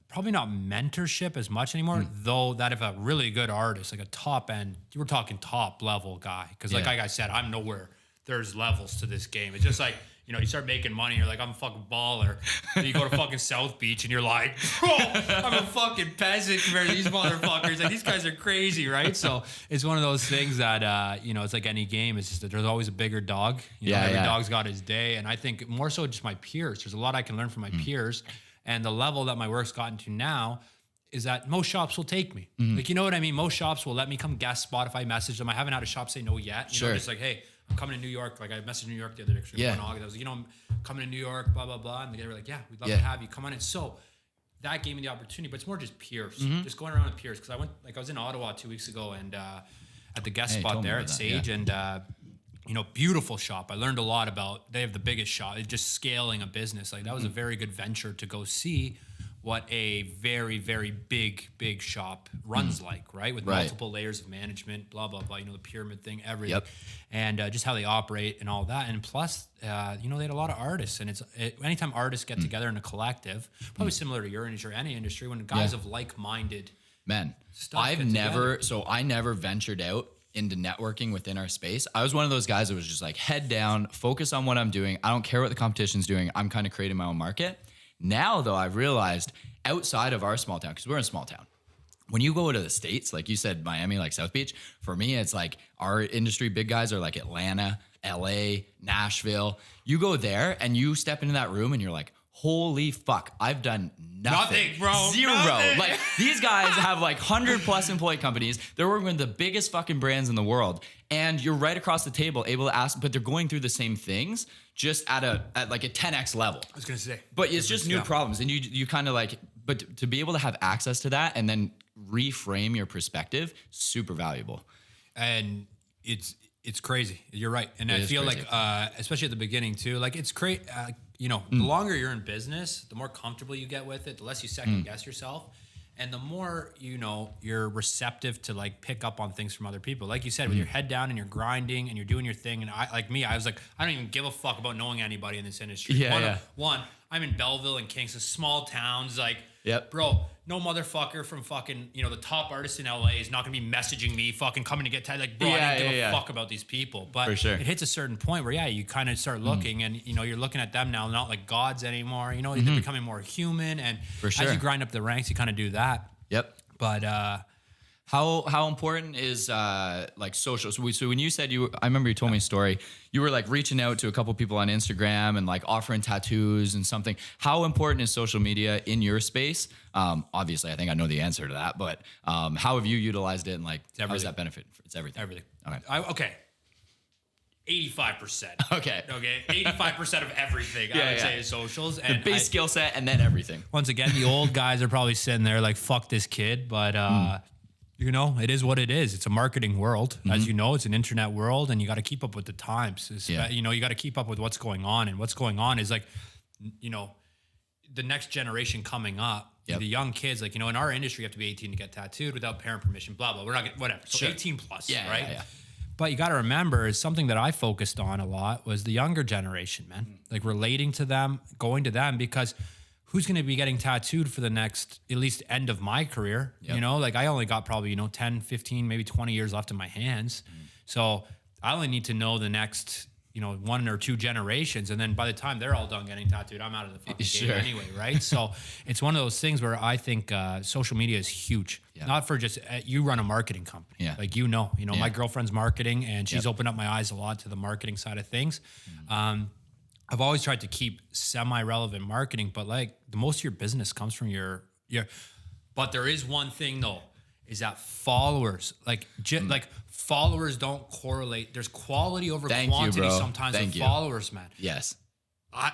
probably not mentorship as much anymore, though that if a really good artist, like a top end, we're talking top level guy. Because like I said, I'm nowhere. There's levels to this game. It's just like, you know, you start making money, you're like, I'm a fucking baller. Then you go to fucking South Beach and you're like, bro, I'm a fucking peasant compared to these motherfuckers. Like, these guys are crazy, right? So it's one of those things that, you know, it's like any game. It's just that there's always a bigger dog. You know, every dog's got his day. And I think more so just my peers. There's a lot I can learn from my peers. And the level that my work's gotten to now is that most shops will take me. Like, you know what I mean? Most shops will let me come guest spot if I message them. I haven't had a shop say no yet. You know, just like, hey, I'm coming to New York. Like I messaged New York the other day. In August. I was like, you know, I'm coming to New York, blah, blah, blah. And they were like, yeah, we'd love to have you. Come on in. So that gave me the opportunity, but it's more just peers, just going around with peers. Cause I was in Ottawa 2 weeks ago and at the guest spot there at Sage and, you know, beautiful shop. I learned a lot about, they have the biggest shop. It's just scaling a business. Like that was a very good venture to go see what a very, very big shop runs like, right? With multiple layers of management, blah, blah, blah, you know, the pyramid thing, everything. And just how they operate and all that. And plus, you know, they had a lot of artists. And anytime artists get together in a collective, probably similar to your industry or any industry, when guys of like-minded stuff I never ventured out into networking within our space. I was one of those guys that was just like head down, focus on what I'm doing. I don't care what the competition's doing. I'm kind of creating my own market. Now, though, I've realized outside of our small town, because we're in a small town, when you go to the States, like you said, Miami, like South Beach, for me, it's like our industry big guys are like Atlanta, LA, Nashville. You go there and you step into that room and you're like, holy fuck, I've done nothing, bro. Zero. Nothing. Like these guys have like 100+ employee companies. They're working with the biggest fucking brands in the world. And you're right across the table able to ask, but they're going through the same things just at like a 10x level. I was going to say. But it's just new problems. And you kind of like, but to be able to have access to that and then reframe your perspective, super valuable. And it's crazy. You're right. And I feel crazy. like, especially at the beginning too, like it's great. You know, the longer you're in business, the more comfortable you get with it, the less you second guess yourself. And the more, you know, you're receptive to like pick up on things from other people. Like you said, with your head down and you're grinding and you're doing your thing. And I was like, I don't even give a fuck about knowing anybody in this industry. One, I'm in Belleville and Kingston, small towns. Like, bro, no motherfucker from fucking, you know, the top artist in LA is not gonna be messaging me fucking coming to get tied. Like, bro, I don't give a fuck about these people. But for sure. It hits a certain point where, you kind of start looking and, you know, you're looking at them now, not like gods anymore. You know, they're becoming more human. And as you grind up the ranks, you kind of do that. But how important is like social? So when you said I remember you told me a story. You were like reaching out to a couple people on Instagram and like offering tattoos and something. How important is social media in your space? Obviously, I think I know the answer to that. But how have you utilized it and like how does that benefit? It's everything. Everything. Okay. 85%. Okay. 85% of everything I would say is socials. And the base skill set and then everything. Once again, the old guys are probably sitting there like, fuck this kid. But, you know, it is what it is. It's a marketing world. As you know, it's an internet world and you got to keep up with the times. You know, you got to keep up with what's going on. And what's going on is like, you know, the next generation coming up, the young kids, like, you know, in our industry, you have to be 18 to get tattooed without parent permission, blah, blah. We're not getting, whatever. So 18 plus, right? Yeah. But you got to remember, is something that I focused on a lot was the younger generation, man. Like relating to them, going to them, because who's going to be getting tattooed for the next, at least end of my career? Yep. You know, like I only got probably, 10, 15, maybe 20 years left in my hands. So I only need to know the next, 1 or 2 generations. And then by the time they're all done getting tattooed, I'm out of the fucking game anyway, right? So it's one of those things where I think social media is huge. Yeah. Not for just, you run a marketing company. Yeah. Like, my girlfriend's marketing and she's opened up my eyes a lot to the marketing side of things. I've always tried to keep semi-relevant marketing, but like the most of your business comes from your, but there is one thing though, is that followers, like followers don't correlate. There's quality over quantity sometimes with followers, man. Yes. I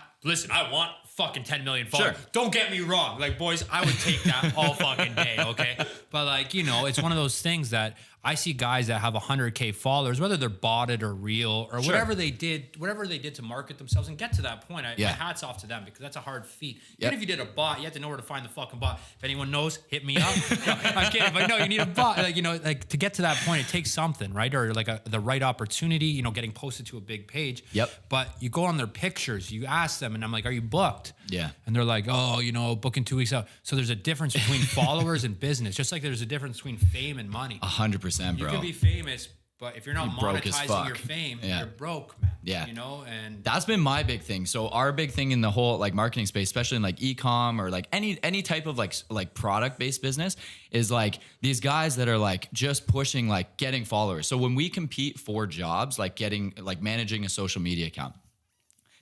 want fucking 10 million followers. Sure. Don't get me wrong. Like, boys, I would take that all fucking day, okay? But like, it's one of those things that I see guys that have 100K followers, whether they're botted or real or whatever they did to market themselves and get to that point. My hat's off to them because that's a hard feat. Even if you did a bot, you have to know where to find the fucking bot. If anyone knows, hit me up. No, I'm kidding, but no, you need a bot. Like, to get to that point, it takes something, right? Or like the right opportunity, getting posted to a big page. Yep. But you go on their pictures, you ask them, and I'm like, are you booked? Yeah. And they're like, booking 2 weeks out. So there's a difference between followers and business, just like there's a difference between fame and money. 100%, bro. You can be famous, but if you're not broke as monetizing fuck. your fame, Yeah. you're broke, man. Yeah. And That's been my big thing. So our big thing in the whole like marketing space, especially in like e-com or like any type of like product-based business, is like these guys that are like just pushing like getting followers. So when we compete for jobs, like managing a social media account,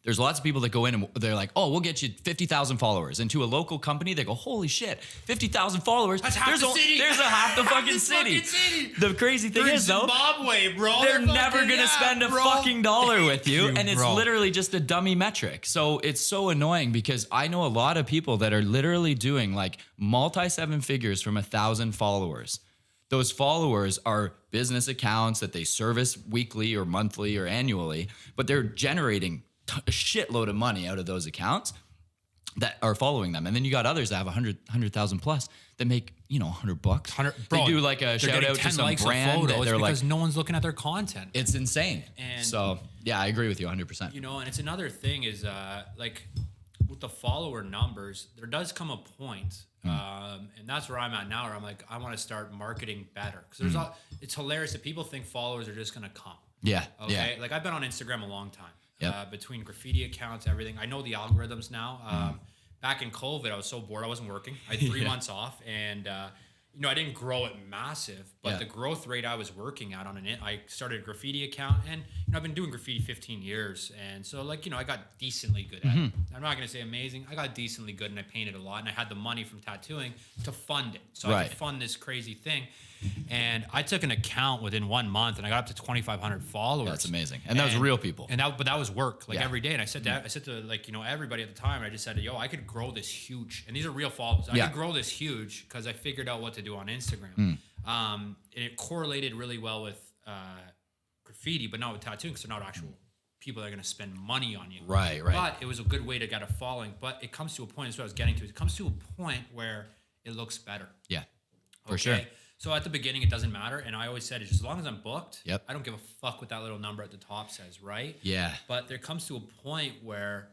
there's lots of people that go in and they're like, oh, we'll get you 50,000 followers. And to a local company, they go, holy shit, 50,000 followers. That's half the city. There's a half the fucking city. The crazy thing is, though, Zimbabwe, bro. they're never going to spend a fucking dollar with you. And it's bro. literally just a dummy metric. So it's so annoying because I know a lot of people that are literally doing like multi-7 figures from 1,000 followers. Those followers are business accounts that they service weekly or monthly or annually, but they're generating a shitload of money out of those accounts that are following them. And then you got others that have 100,000 plus that make, $100. They do like a shout out to some brand that they're because no one's looking at their content. It's insane. And so yeah, I agree with you 100%. And it's another thing is like with the follower numbers, there does come a point, and that's where I'm at now, where I'm like, I want to start marketing better. Because it's hilarious that people think followers are just going to come. Yeah. Okay. Like I've been on Instagram a long time. Yep. Between graffiti accounts, everything. I know the algorithms now. Back in COVID, I was so bored. I wasn't working. I had 3 months off, and I didn't grow it massive, but the growth rate I was working at I started a graffiti account, and I've been doing graffiti 15 years, and so I got decently good at it. I'm not gonna say amazing. I got decently good, and I painted a lot, and I had the money from tattooing to fund it, so I could fund this crazy thing. And I took an account within 1 month, and I got up to 2,500 followers. That's amazing, and that was real people. But that was work, every day. And I said to everybody at the time, I just said, I could grow this huge, and these are real followers. I could grow this huge because I figured out what to do on Instagram. And it correlated really well with graffiti, but not with tattooing because they're not actual people that are going to spend money on you. Right. But it was a good way to get a following. But it comes to a point, that's what I was getting to. It comes to a point where it looks better. Yeah, for sure. So at the beginning, it doesn't matter. And I always said, as long as I'm booked, Yep. I don't give a fuck what that little number at the top says, right? Yeah. But there comes to a point where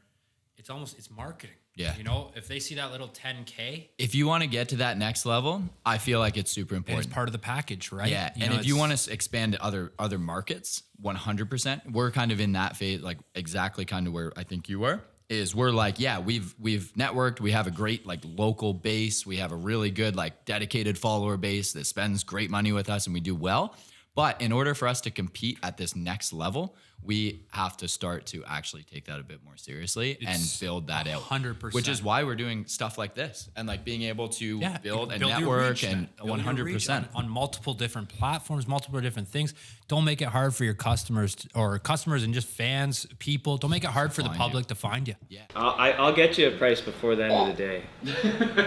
it's marketing. Yeah. If they see that little 10K. If you want to get to that next level, I feel like it's super important. It's part of the package, right? Yeah. And if you want to expand to other markets, 100%, we're kind of in that phase, like exactly kind of where I think you were. Is we're like, we've networked, we have a great like local base, we have a really good like dedicated follower base that spends great money with us and we do well. But in order for us to compete at this next level, we have to start to actually take that a bit more seriously and build that out. 100%. Which is why we're doing stuff like this and like being able to build a your network reach, and build your reach 100% on multiple different platforms, multiple different things. Don't make it hard for your customers and just fans, people. Don't make it hard for the public to find you. Yeah. I'll get you a price before the end of the day.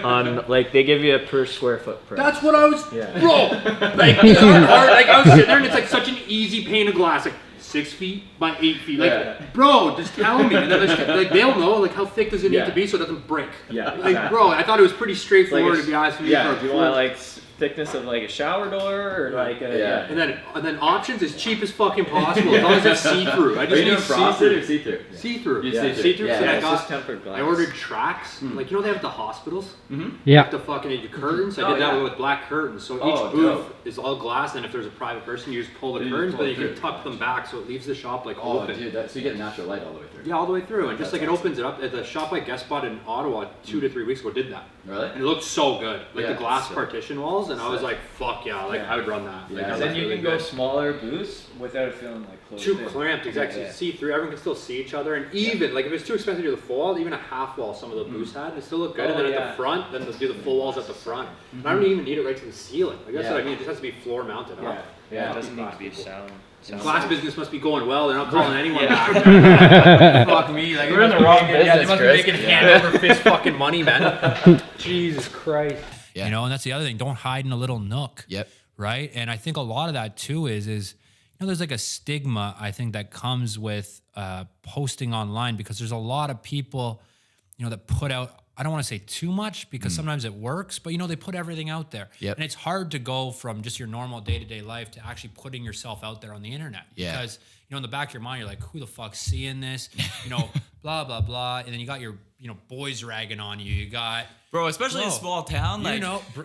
On they give you a per square foot price. That's what I was, bro. It's hard. I was sitting there, and it's such an easy pane of glass, 6 feet by 8 feet. Bro, just tell me. And then they'll know, how thick does it need to be so it doesn't break. Yeah, exactly. Bro, I thought it was pretty straightforward to be honest with you. Yeah, do you want thickness of like a shower door or like a Yeah. And then options as cheap as fucking possible. As long as it's see-through. I Are just you need doing frosted or see-through? see-through. You Yeah, see-through. see-through. Yeah, So yeah, I it's got. just tempered glass. I ordered tracks. Like you know they have at the hospitals. Yeah. The fucking curtains. I Oh, did that yeah. with black curtains. So Oh, each booth dope. is all glass, and if there's a private person, you just pull the Then you curtains, pull but you it can through. tuck them back, so it leaves the shop like Oh, open. dude, so you get natural light all the way through. Yeah, all the way through, and just That's like it awesome. opens it up. At the shop I guest bought in Ottawa 2 to 3 weeks ago did that, Really? and it looked so good. Like Yeah, the glass sick. partition walls, and I was Sick. like, fuck yeah, like Yeah. I would run that. Like, Yeah. that Then looks you really can go good. smaller booths without it feeling like closed Too in. clamped, exactly. Yeah. See through, everyone can still see each other, and even like if it's too expensive to do the full wall, even a half wall, some of the booths had, they still look good. Oh, and then at yeah. the front, then they'll do the full walls at the front. And I don't even need it right to the ceiling. Like that's Yeah. what I mean. It just has to be floor mounted. Yeah, Up. yeah, it doesn't need to be sound. Glass business must be going well. They're not calling anyone Yeah. back. Fuck me. Like We're in they the must wrong be making- Yeah, they business, must be Chris. making hand over fist fucking money, man. Jesus Christ. Yeah. You know, and that's the other thing. Don't hide in a little nook. Yep. Right. And I think a lot of that too is you know, there's like a stigma, I think, that comes with posting online, because there's a lot of people, you know, that put out, I don't want to say too much because sometimes it works, but you know, they put everything out there. Yep. And it's hard to go from just your normal day-to-day life to actually putting yourself out there on the internet. Yeah. Because, you know, in the back of your mind, you're like, who the fuck's seeing this? You know, blah, blah, blah. And then you got your, you know, boys ragging on you. You got, Bro, especially in a Bro, small town, like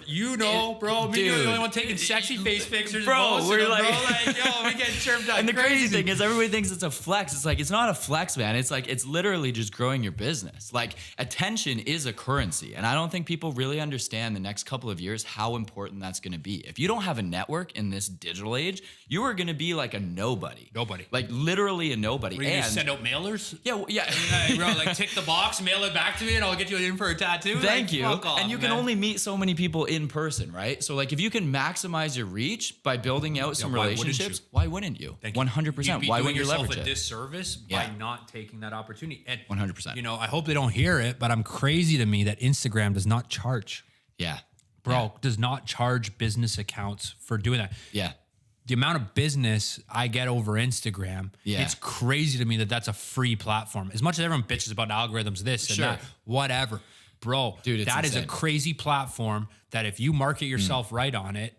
you know, bro. Me, you're the dude. only one taking sexy face pictures. Bro, and posting we're them, like- bro. Yo, we get chirped up. and the crazy thing is everybody thinks it's a flex. It's like, it's not a flex, man. It's like, it's literally just growing your business. Like, attention is a currency. And I don't think people really understand the next couple of years how important that's going to be. If you don't have a network in this digital age, you are going to be like a nobody. Nobody. Like, literally a nobody. Are you gonna And send out mailers? yeah, yeah. Hey, bro, like tick the box, mail it back to me, and I'll get you in for a tattoo. Thank Like, you. fuck off, and you can man. only meet so many people in person, right? So like if you can maximize your reach by building out some why wouldn't relationships, you? why wouldn't you? Thank you. 100%. You'd be Why doing wouldn't you yourself leverage a it? disservice Yeah. by not taking that opportunity. And 100%. you know, I hope they don't hear it, but I'm crazy to me that Instagram does not charge. Yeah. Bro, does not charge business accounts for doing that. Yeah. The amount of business I get over Instagram, Yeah. it's crazy to me that that's a free platform. As much as everyone bitches about algorithms, this and Sure. that, whatever. Bro, Dude, it's that is a insane. crazy platform that if you market yourself right on it,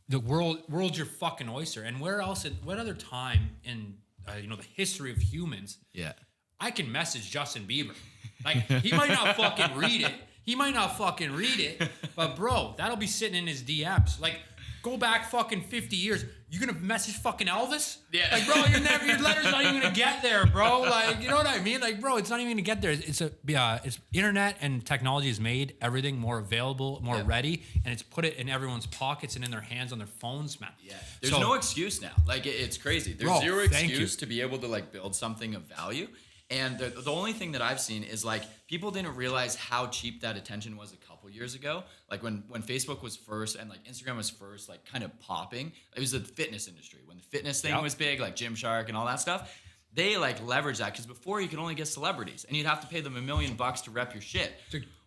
the world's your fucking oyster. And where else, what other time in you know, the history of humans, Yeah. I can message Justin Bieber. Like, he might not fucking read it. But bro, that'll be sitting in his DMs. Like, go back fucking 50 years. You gonna message fucking Elvis? Yeah. Like, bro, your letter's not even gonna get there, bro. Like, you know what I mean? Like, bro, it's not even gonna get there. It's internet and technology has made everything more available, more ready, and it's put it in everyone's pockets and in their hands on their phones, man. Yeah. There's So- no excuse now. Like it's crazy. There's Bro, zero thank excuse you. to be able to like build something of value. And the only thing that I've seen is like people didn't realize how cheap that attention was a couple years ago. Like when Facebook was first and like Instagram was first, like kind of popping. It was the fitness industry when the fitness thing was big, like Gymshark and all that stuff. They like leveraged that because before you could only get celebrities and you'd have to pay them $1 million to rep your shit.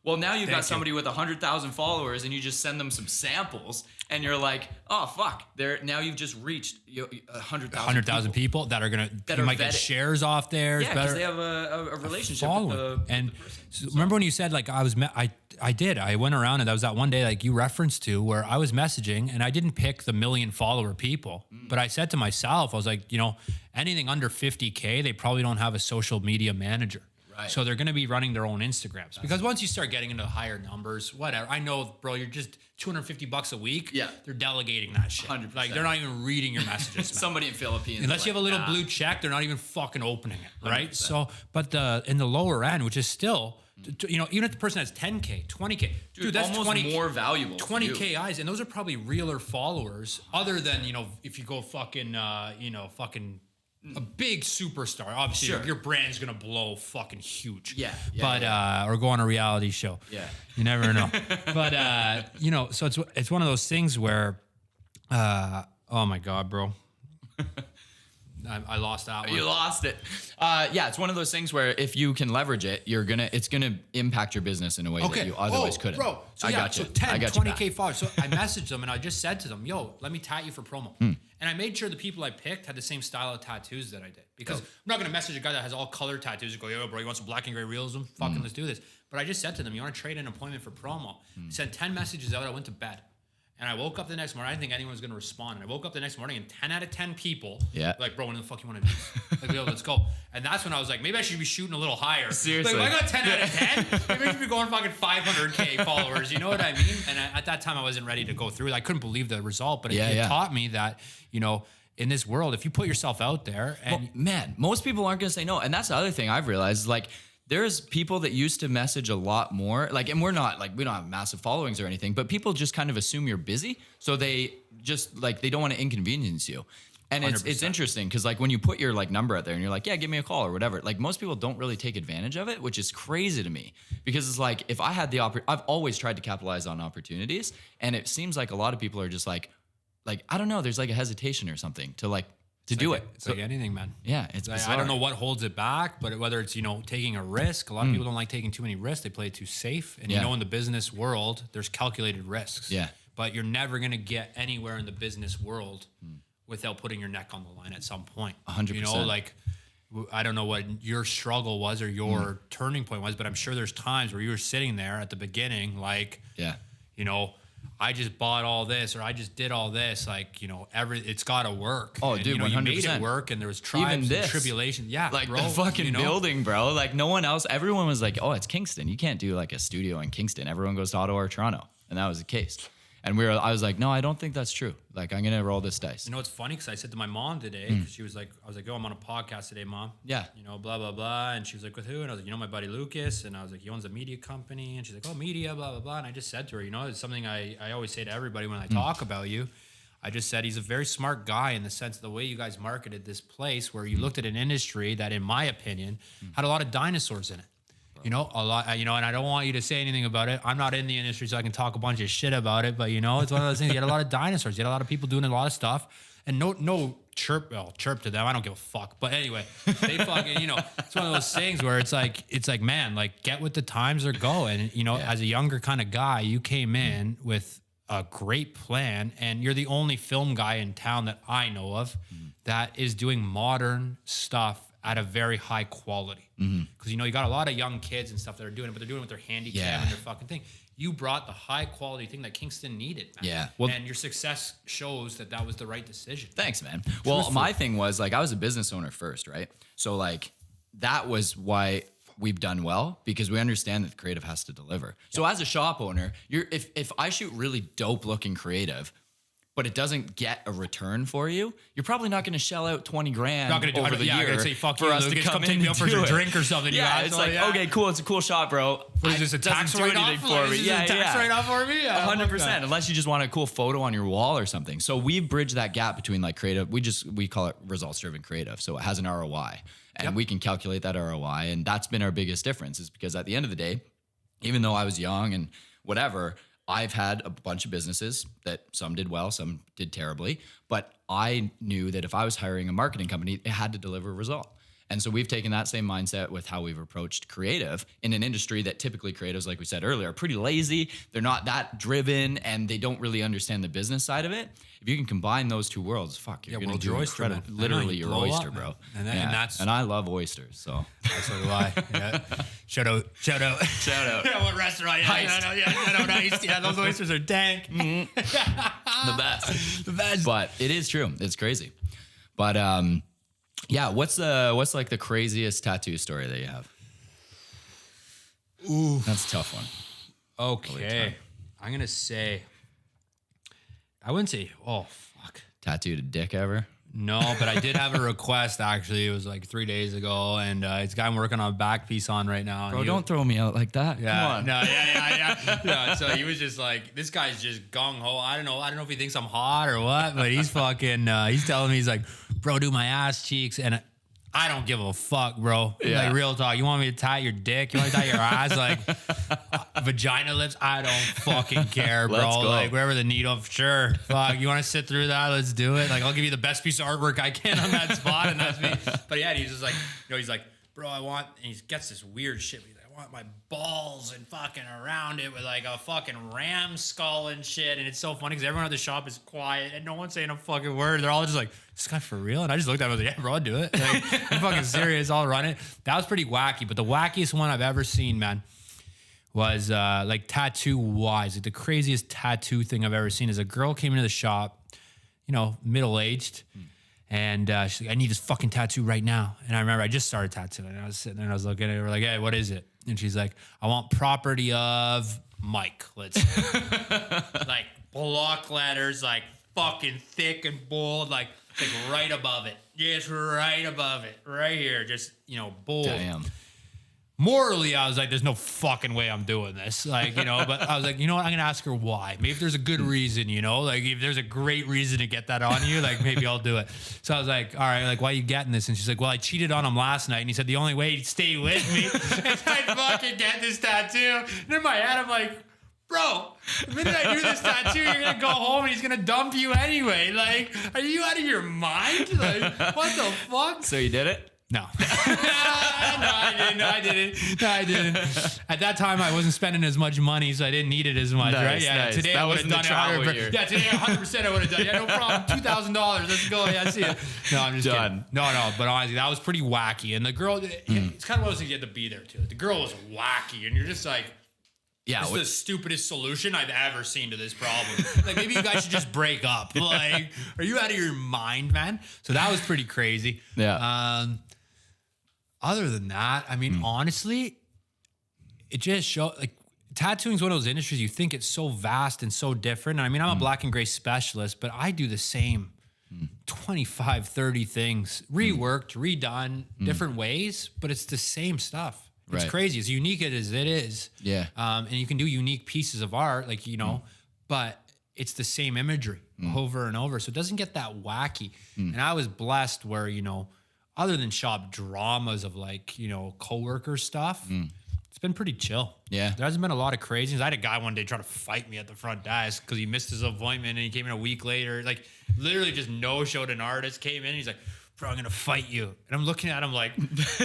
Well, now you've got somebody with 100,000 followers and you just send them some samples and you're like, oh fuck, now you've just reached 100,000 people that are gonna That you are might get vetted. shares off there. Yeah, It's because better- they have a relationship following. with the And person. so remember when you said like I went around and that was that one day like you referenced to where I was messaging and I didn't pick the 1 million follower people, but I said to myself, I was like, you know, anything under 50K, they probably don't have a social media manager. Right. So they're going to be running their own Instagrams because once you start getting into higher numbers, whatever, I know, bro, you're just $250 a week. Yeah. They're delegating that shit. 100%. Like they're not even reading your messages. man. Somebody in Philippines. Unless is you have a like, little nah. blue check, they're not even fucking opening it, right? 100%. So, but in the lower end, which is still, you know, even if the person has 10K, 20K, dude, that's almost 20 more valuable. to 20K you. eyes, and those are probably realer followers, other than, you know, if you go fucking, a big superstar. Obviously, Sure. your brand's gonna blow fucking huge. Yeah, But or go on a reality show. Yeah. You never know. But you know, so it's one of those things where, oh my god, bro. I lost that one. You lost it. Yeah, it's one of those things where if you can leverage it, it's gonna impact your business in a way that you otherwise couldn't. Bro, so I yeah, got so you. 10, I got you 20K back. followers. So I messaged them and I just said to them, yo, let me tat you for promo. And I made sure the people I picked had the same style of tattoos that I did. Because I'm not going to message a guy that has all color tattoos and go, yo, bro, you want some black and gray realism? Fucking let's do this. But I just said to them, you want to trade an appointment for promo? Sent 10 messages out. I went to bed. And I woke up the next morning. I didn't think anyone was going to respond. And I woke up the next morning, and 10 out of 10 people, like, bro, what the fuck you want to do? Like, yo, let's go. And that's when I was like, maybe I should be shooting a little higher. Seriously. Like, if I got 10 out of 10, maybe I should be going fucking 500K followers. You know what I mean? And at that time, I wasn't ready to go through it. I couldn't believe the result, but it taught me that, you know, in this world, if you put yourself out there and well, man, most people aren't going to say no. And that's the other thing I've realized is like, there's people that used to message a lot more, like, and we're not like, we don't have massive followings or anything, but people just kind of assume you're busy. So they just like, they don't want to inconvenience you. And it's interesting because like when you put your like number out there and you're like, yeah, give me a call or whatever, like most people don't really take advantage of it, which is crazy to me because it's like, if I had the I've always tried to capitalize on opportunities. And it seems like a lot of people are just like, I don't know, there's like a hesitation or something to like, to do it. It's like anything, man. Yeah, it's bizarre. I don't know what holds it back, but whether it's, you know, taking a risk, a lot of people don't like taking too many risks. They play it too safe. And you know, in the business world, there's calculated risks. Yeah. But you're never going to get anywhere in the business world without putting your neck on the line at some point. 100%. You know, like, I don't know what your struggle was or your turning point was, but I'm sure there's times where you were sitting there at the beginning, like, you know, I just bought all this or I just did all this, like, you know, it's got to work. Oh, and, dude, you know, 100%. you made it work and there was tribes and tribulations. Yeah, like bro, the fucking you know? building, bro. Like no one else, everyone was like, oh, it's Kingston. You can't do like a studio in Kingston. Everyone goes to Ottawa or Toronto. And that was the case. And I was like, no, I don't think that's true. Like, I'm going to roll this dice. You know, it's funny because I said to my mom today, because she was like, I was like, oh, I'm on a podcast today, Mom. Yeah. You know, blah, blah, blah. And she was like, with who? And I was like, you know, my buddy Lucas. And I was like, he owns a media company. And she's like, oh, media, blah, blah, blah. And I just said to her, you know, it's something I always say to everybody when I talk about you. I just said he's a very smart guy in the sense of the way you guys marketed this place where you looked at an industry that, in my opinion, had a lot of dinosaurs in it. You know, a lot, you know, and I don't want you to say anything about it. I'm not in the industry, so I can talk a bunch of shit about it. But, you know, it's one of those things. You had a lot of dinosaurs. You had a lot of people doing a lot of stuff. And no chirp to them. I don't give a fuck. But anyway, they fucking, you know, it's one of those things where it's like, man, like, get with the times or go. And, you know, as a younger kind of guy, you came in with a great plan. And you're the only film guy in town that I know of that is doing modern stuff at a very high quality. Because, you know, you got a lot of young kids and stuff that are doing it, but they're doing it with their handicap and their fucking thing. You brought the high quality thing that Kingston needed, man. Yeah. Well, and your success shows that that was the right decision. Thanks, man. Well, my thing was like, I was a business owner first, right? So like, that was why we've done well, because we understand that the creative has to deliver. So as a shop owner, if I shoot really dope looking creative, but it doesn't get a return for you, you're probably not going to shell out 20 grand over the year I'm gonna say, fuck for you, us Lucas, to come take in me and out for do a it. drink or something. Yeah, it's like, okay, cool, it's a cool shot, bro. What is this, a tax write-off for me? Yeah, tax write-off for me? Yeah, 100%, unless you just want a cool photo on your wall or something. So we've bridged that gap between like creative, we call it results-driven creative. So it has an ROI, and we can calculate that ROI, and that's been our biggest difference, is because at the end of the day, even though I was young and whatever, I've had a bunch of businesses that some did well, some did terribly, but I knew that if I was hiring a marketing company, it had to deliver a result. And so we've taken that same mindset with how we've approached creative in an industry that typically creatives, like we said earlier, are pretty lazy. They're not that driven, and they don't really understand the business side of it. If you can combine those two worlds, fuck, you're going to do incredible. Literally your oyster, bro. And I love oysters, so. So do I. Yeah. Shout out. Yeah, what restaurant? Heist. Yeah, those oysters are dank. The best. But it is true. It's crazy. But yeah, what's like the craziest tattoo story that you have? Ooh, that's a tough one. Okay, I'm gonna say, I wouldn't say, oh fuck, tattooed a dick ever. No, but I did have a request actually. It was like 3 days ago, and it's a guy I'm working on a back piece on right now. Bro, don't throw me out like that. Yeah, come on. No, yeah. So he was just like, this guy's just gung ho. I don't know if he thinks I'm hot or what, but he's fucking. He's telling me, he's like, bro, do my ass cheeks, and I don't give a fuck, bro. Yeah. Like, real talk. You want me to tie your dick? You want me to tie your ass? Like, vagina lips? I don't fucking care, bro. Let's go. Like, wherever the needle, sure. Fuck, you want to sit through that? Let's do it. Like, I'll give you the best piece of artwork I can on that spot, and that's me. But yeah, he's just like, you know, he's like, bro, I want, and he gets this weird shit. He's like, I want my balls and fucking around it with like a fucking ram skull and shit. And it's so funny because everyone at the shop is quiet and no one's saying a fucking word. They're all just like, this guy for real? And I just looked at him and was like, yeah, bro, I'll do it. Like, I'm fucking serious. I'll run it. That was pretty wacky. But the wackiest one I've ever seen, man, was like tattoo wise. Like the craziest tattoo thing I've ever seen is a girl came into the shop, you know, middle aged. And she's like, I need this fucking tattoo right now. And I remember I just started tattooing. And I was sitting there and I was looking at her like, hey, what is it? And she's like, I want property of Mike. Let's like block letters, like fucking thick and bold, like right above it. Just right above it. Right here. Just, you know, bold. Damn. Morally, I was like, there's no fucking way I'm doing this. Like, you know, but I was like, you know what? I'm going to ask her why. Maybe if there's a good reason, you know, like if there's a great reason to get that on you, like maybe I'll do it. So I was like, all right, like, why are you getting this? And she's like, well, I cheated on him last night. And he said, the only way he'd stay with me is I'd fucking get this tattoo. And in my head, I'm like, bro, the minute I do this tattoo, you're going to go home and he's going to dump you anyway. Like, are you out of your mind? Like, what the fuck? So you did it? No. No, I didn't. At that time, I wasn't spending as much money, so I didn't need it as much, Nice, right? Yeah. nice. Today That I would have wasn't done the it. travel year. Yeah, today 100% I would have done it. Yeah, no problem. $2,000. Let's go. Yeah, I see it. No, I'm just Done. kidding. No. But honestly, that was pretty wacky. And the girl, it's kind of one of those things you had to be there too. The girl was wacky, and you're just like, Yeah. this is the stupidest solution I've ever seen to this problem. Like, maybe you guys should just break up. Like, are you out of your mind, man? So that was pretty crazy. Yeah. Other than that, I mean, honestly, it just shows like tattooing is one of those industries you think it's so vast and so different. And I mean, I'm a black and gray specialist, but I do the same 25, 30 things, reworked, redone, different ways, but it's the same stuff. It's Right. crazy. As unique as it is. Yeah. And you can do unique pieces of art, like, you know, but it's the same imagery over and over. So it doesn't get that wacky. And I was blessed where, you know, other than shop dramas of like, you know, coworker stuff, it's been pretty chill. Yeah. There hasn't been a lot of craziness. I had a guy one day try to fight me at the front desk because he missed his appointment and he came in a week later. Like literally just no-showed an artist, came in and he's like, bro, I'm going to fight you. And I'm looking at him like,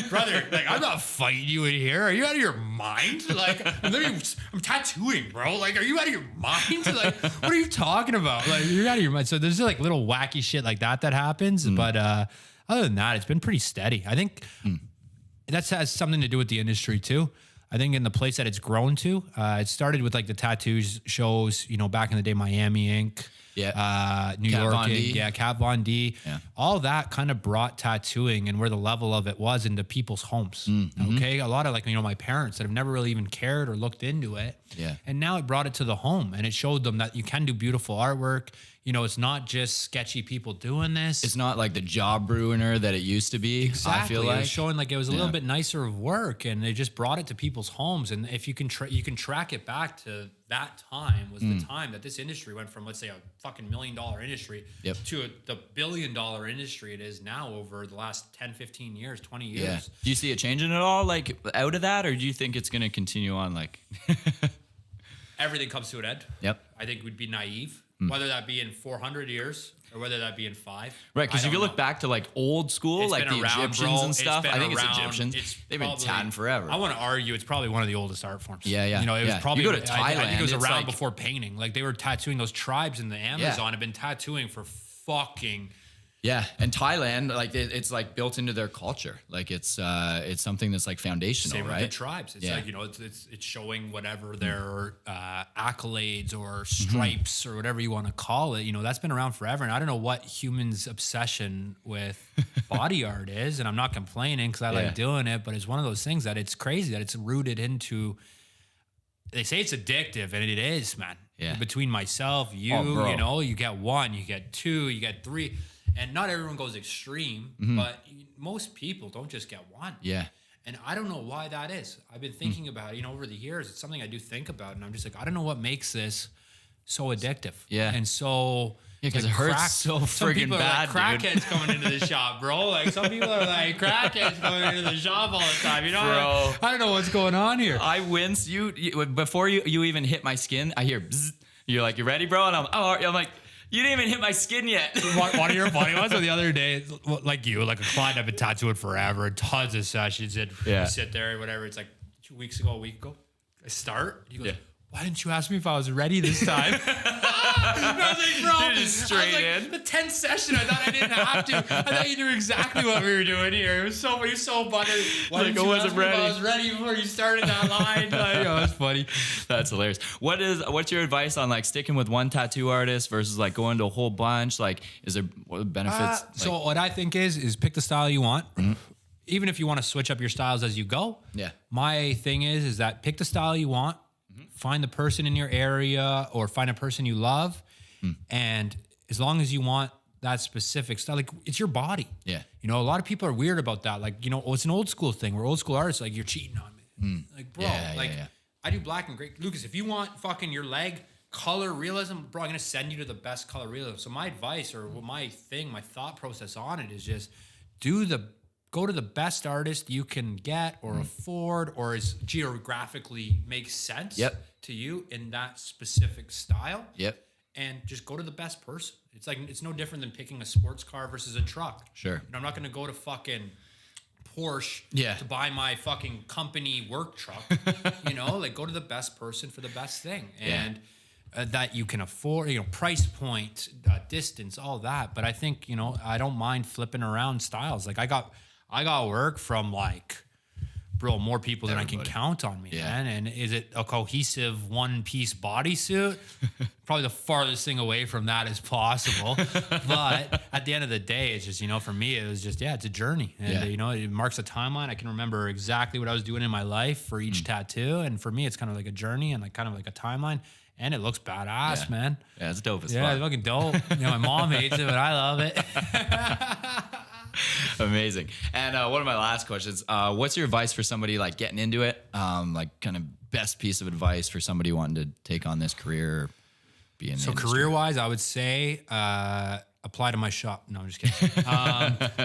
brother, like I'm not fighting you in here. Are you out of your mind? Like I'm tattooing, bro. Like, are you out of your mind? Like, what are you talking about? Like, you're out of your mind. So there's like little wacky shit like that happens. But, other than that, it's been pretty steady. I think that has something to do with the industry too. I think in the place that it's grown to, it started with like the tattoos shows, you know, back in the day, Miami Ink, New Kat York Von D. Ink, Kat Von D. Yeah. All that kind of brought tattooing and where the level of it was into people's homes. Okay, a lot of like, you know, my parents that have never really even cared or looked into it. Yeah. And now it brought it to the home and it showed them that you can do beautiful artwork. You know, it's not just sketchy people doing this. It's not like the job ruiner that it used to be. Exactly. I feel It like was showing like it was a little bit nicer of work, and they just brought it to people's homes. And if you can, you can track it back to that time was the time that this industry went from, let's say, a fucking $1 million industry to the $1 billion industry it is now over the last 10, 15 years, 20 years. Yeah. Do you see it changing at all, like out of that, or do you think it's going to continue on? Like, Everything comes to an end. Yep. I think we'd be naive, whether that be in 400 years or whether that be in 5. right? Because I if you don't look know. back to like old school, It's like the been around, Egyptians bro. and It's stuff, been I think around. it's Egyptians. It's They've been probably- tatting forever. I want to argue it's probably one of the oldest art forms. Yeah, yeah, You know, it yeah. was probably. You go to I think it was Thailand, it's around like- before painting. Like they were tattooing those tribes in the Amazon. Have been tattooing for fucking. Yeah, and Thailand, like it's like built into their culture. Like it's something that's like foundational, Same right? with the tribes. It's Yeah. like, you know, it's showing whatever their accolades or stripes or whatever you want to call it. You know, that's been around forever. And I don't know what humans' obsession with body art is. And I'm not complaining because I like doing it, but it's one of those things that it's crazy that it's rooted into. They say it's addictive, and it is, man. Yeah. Between myself, you, bro. you know, you get 1, you get 2, you get 3. And not everyone goes extreme, but most people don't just get 1. Yeah. And I don't know why that is. I've been thinking about it, you know, over the years. It's something I do think about, and I'm just like, I don't know what makes this so addictive. Yeah. And so... Yeah, 'cause it hurts so some friggin' people bad, are like dude. crackheads coming into the shop, bro. Like, some people are like crackheads coming into the shop all the time, you know? Bro. I don't know what's going on here. I wince. You before you even hit my skin, I hear bzzz. You're like, you ready, bro? And I'm like, you didn't even hit my skin yet. One of your funny ones the other day, like you, like a client I've been tattooing forever, tons of sessions, and Yeah. you sit there, whatever. It's like 2 weeks ago, a week ago. I start. He goes, why didn't you ask me if I was ready this time? I was like, bro, You're just straight in. the 10th session, I thought I didn't have to. I thought you knew exactly what we were doing here. It was so funny. Why didn't you ask me if I was ready before you started that line? Like, it was funny. That's hilarious. What's your advice on like sticking with one tattoo artist versus like going to a whole bunch? Like, is there what are the benefits? So what I think is pick the style you want. Even if you want to switch up your styles as you go. Yeah. My thing is that pick the style you want, find the person in your area or find a person you love. And as long as you want that specific style, like it's your body. Yeah. You know, a lot of people are weird about that. Like, you know, it's an old school thing where old school artists, like, you're cheating on me. Like, bro, I do black and gray. Lucas, if you want fucking your leg color realism, bro, I'm going to send you to the best color realism. So my advice or my thought process on it is just go to the best artist you can get or afford or is geographically makes sense to you in that specific style. Yep. And just go to the best person. It's like, it's no different than picking a sports car versus a truck. Sure. You know, I'm not going to go to fucking Porsche to buy my fucking company work truck. You know, like go to the best person for the best thing. And that you can afford, you know, price point, distance, all that. But I think, you know, I don't mind flipping around styles. Like I got work from like, bro, more people than I can count on me, man. And is it a cohesive one-piece bodysuit? Probably the farthest thing away from that as possible. But at the end of the day, it's just, you know, for me, it was just, it's a journey. And, you know, it marks a timeline. I can remember exactly what I was doing in my life for each tattoo. And for me, it's kind of like a journey and like kind of like a timeline. And it looks badass, man. Yeah, it's dope as fuck. Yeah, it's fucking dope. You know, my mom hates it, but I love it. Amazing. And one of my last questions, what's your advice for somebody like getting into it? Like kind of best piece of advice for somebody wanting to take on this career, be in the industry? Career-wise, I would say apply to my shop. No, I'm just kidding.